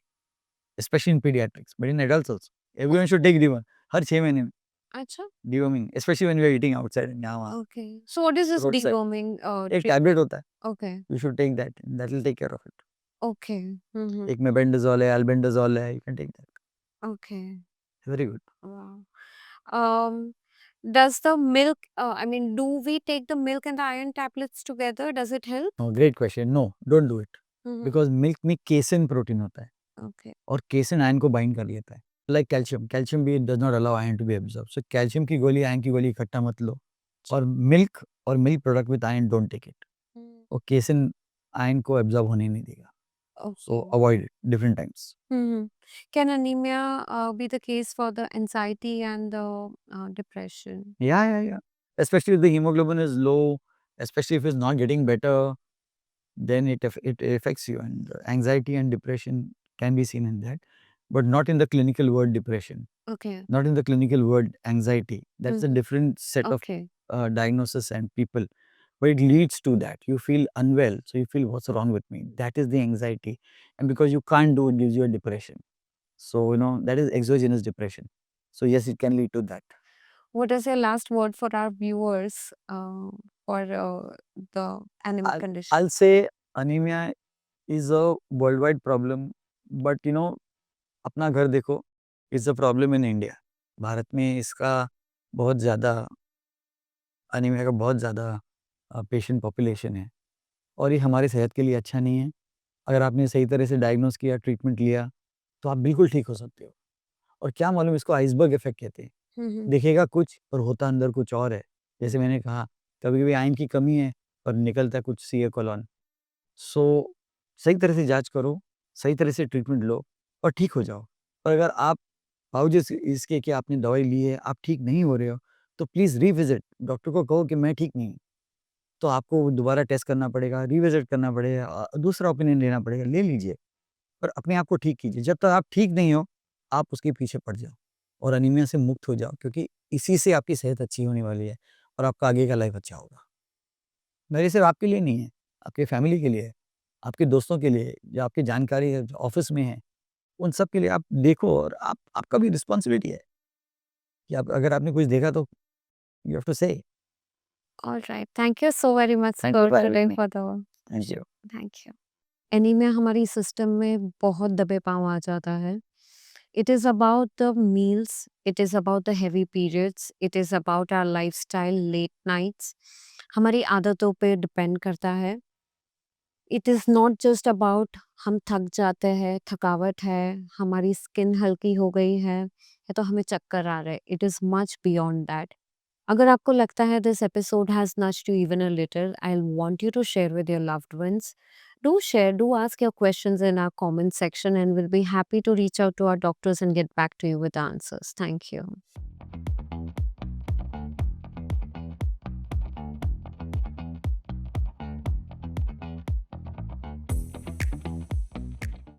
especially in pediatrics, but in adults also. Everyone should take deworm हर 6 महीने में Acha. deworming, especially when we are eating outside and यहाँ वहाँ Okay. So what is this roadside. deworming एक टैबलेट होता है, Okay. you should take that, and that will take care of it. Okay. Mm-hmm. एक में बेंडाजोल है, albendazole है, you can take that. Okay. Very good. Wow. Um, does the milk, I mean, do we take the milk and the iron tablets together? Does it help? No, great question. No, don't do it, Mm-hmm. because milk में casein प्रोटीन होता है, Okay. और casein आयरन को बाइंड कर लेता है, like calcium. Calcium भी does not allow iron to be absorbed. So calcium की गोली, आयरन की गोली इकट्ठा मत लो, और milk product with iron don't take it. Mm. और केसिन आयरन को एब्जॉर्ब होने नहीं देगा, so Okay. Avoid it different times. Mm-hmm. Can anemia be the case for the anxiety and the depression? या especially if the hemoglobin is low, especially if it's not getting better, then it affects you, and anxiety and depression can be seen in that, but not in the clinical word depression, Okay. not in the clinical word anxiety. That's a Mhm. different set of Okay. diagnosis and people, but it leads to that you feel unwell, so you feel what's wrong with me, that is the anxiety, and because you can't do it gives you a depression. So that is exogenous depression. So yes, it can lead to that. What is your last word for our viewers for the anemic condition? I'll say anemia is a worldwide problem, but अपना घर देखो, is a problem in India. Bharat में इसका बहुत ज़्यादा एनीमिया का बहुत ज़्यादा पेशेंट पॉपुलेशन है और ये हमारी सेहत के लिए अच्छा नहीं है। अगर आपने सही तरह से डायग्नोज़ किया, ट्रीटमेंट लिया, तो आप बिल्कुल ठीक हो सकते हो। और क्या मालूम, इसको आइसबर्ग इफ़ेक्ट कहते हैं। दिखेगा कुछ और होता अंदर कुछ और है। जैसे मैंने कहा, कभी-कभी आयरन की कमी है और निकलता है कुछ सीए कोलोन। सो सही तरह से जाँच करो, सही तरह से ट्रीटमेंट लो और ठीक हो जाओ। और अगर आप बावजूद इसके कि आपने दवाई ली है, आप ठीक नहीं हो रहे हो, तो प्लीज़ रिविज़िट, डॉक्टर को कहो कि मैं ठीक नहीं हूँ। तो आपको दोबारा टेस्ट करना पड़ेगा, रिविज़िट करना पड़ेगा, दूसरा ओपिनियन लेना पड़ेगा, ले लीजिए। पर अपने आप को ठीक कीजिए। जब तक आप ठीक नहीं हो, आप उसके पीछे पड़ जाओ और एनीमिया से मुक्त हो जाओ, क्योंकि इसी से आपकी सेहत अच्छी होने वाली है और आपका आगे का लाइफ अच्छा होगा। मेरे सिर्फ़ आपके लिए नहीं है, आपकी फैमिली के लिए है, आपके दोस्तों के लिए, जो आपकी जानकारी है, जो ऑफ़िस में है, उन सब के लिए आप देखो। और आप आपका भी रिस्पॉन्सिबिलिटी है कि आप अगर आपने कुछ देखा तो you have to say. All right. Thank you so very much thank you for for today having me. for the thank you. thank you. Anaemia हमारी सिस्टम में बहुत दबे पाँव आ जाता है। It is about the meals, it is about the heavy periods, it is about our lifestyle, late nights, हमारी आदतों पे डिपेंड करता है। It is not just about हम थक जाते हैं, थकावट है, हमारी स्किन हल्की हो गई है या तो हमें चक्कर आ रहा है। It is much beyond that. अगर आपको लगता है this episode has nudged you even a little, I want you to share with your loved ones. Do share, do ask your questions in our comment section, and we'll be happy to reach out to our doctors and get back to you with answers. Thank you.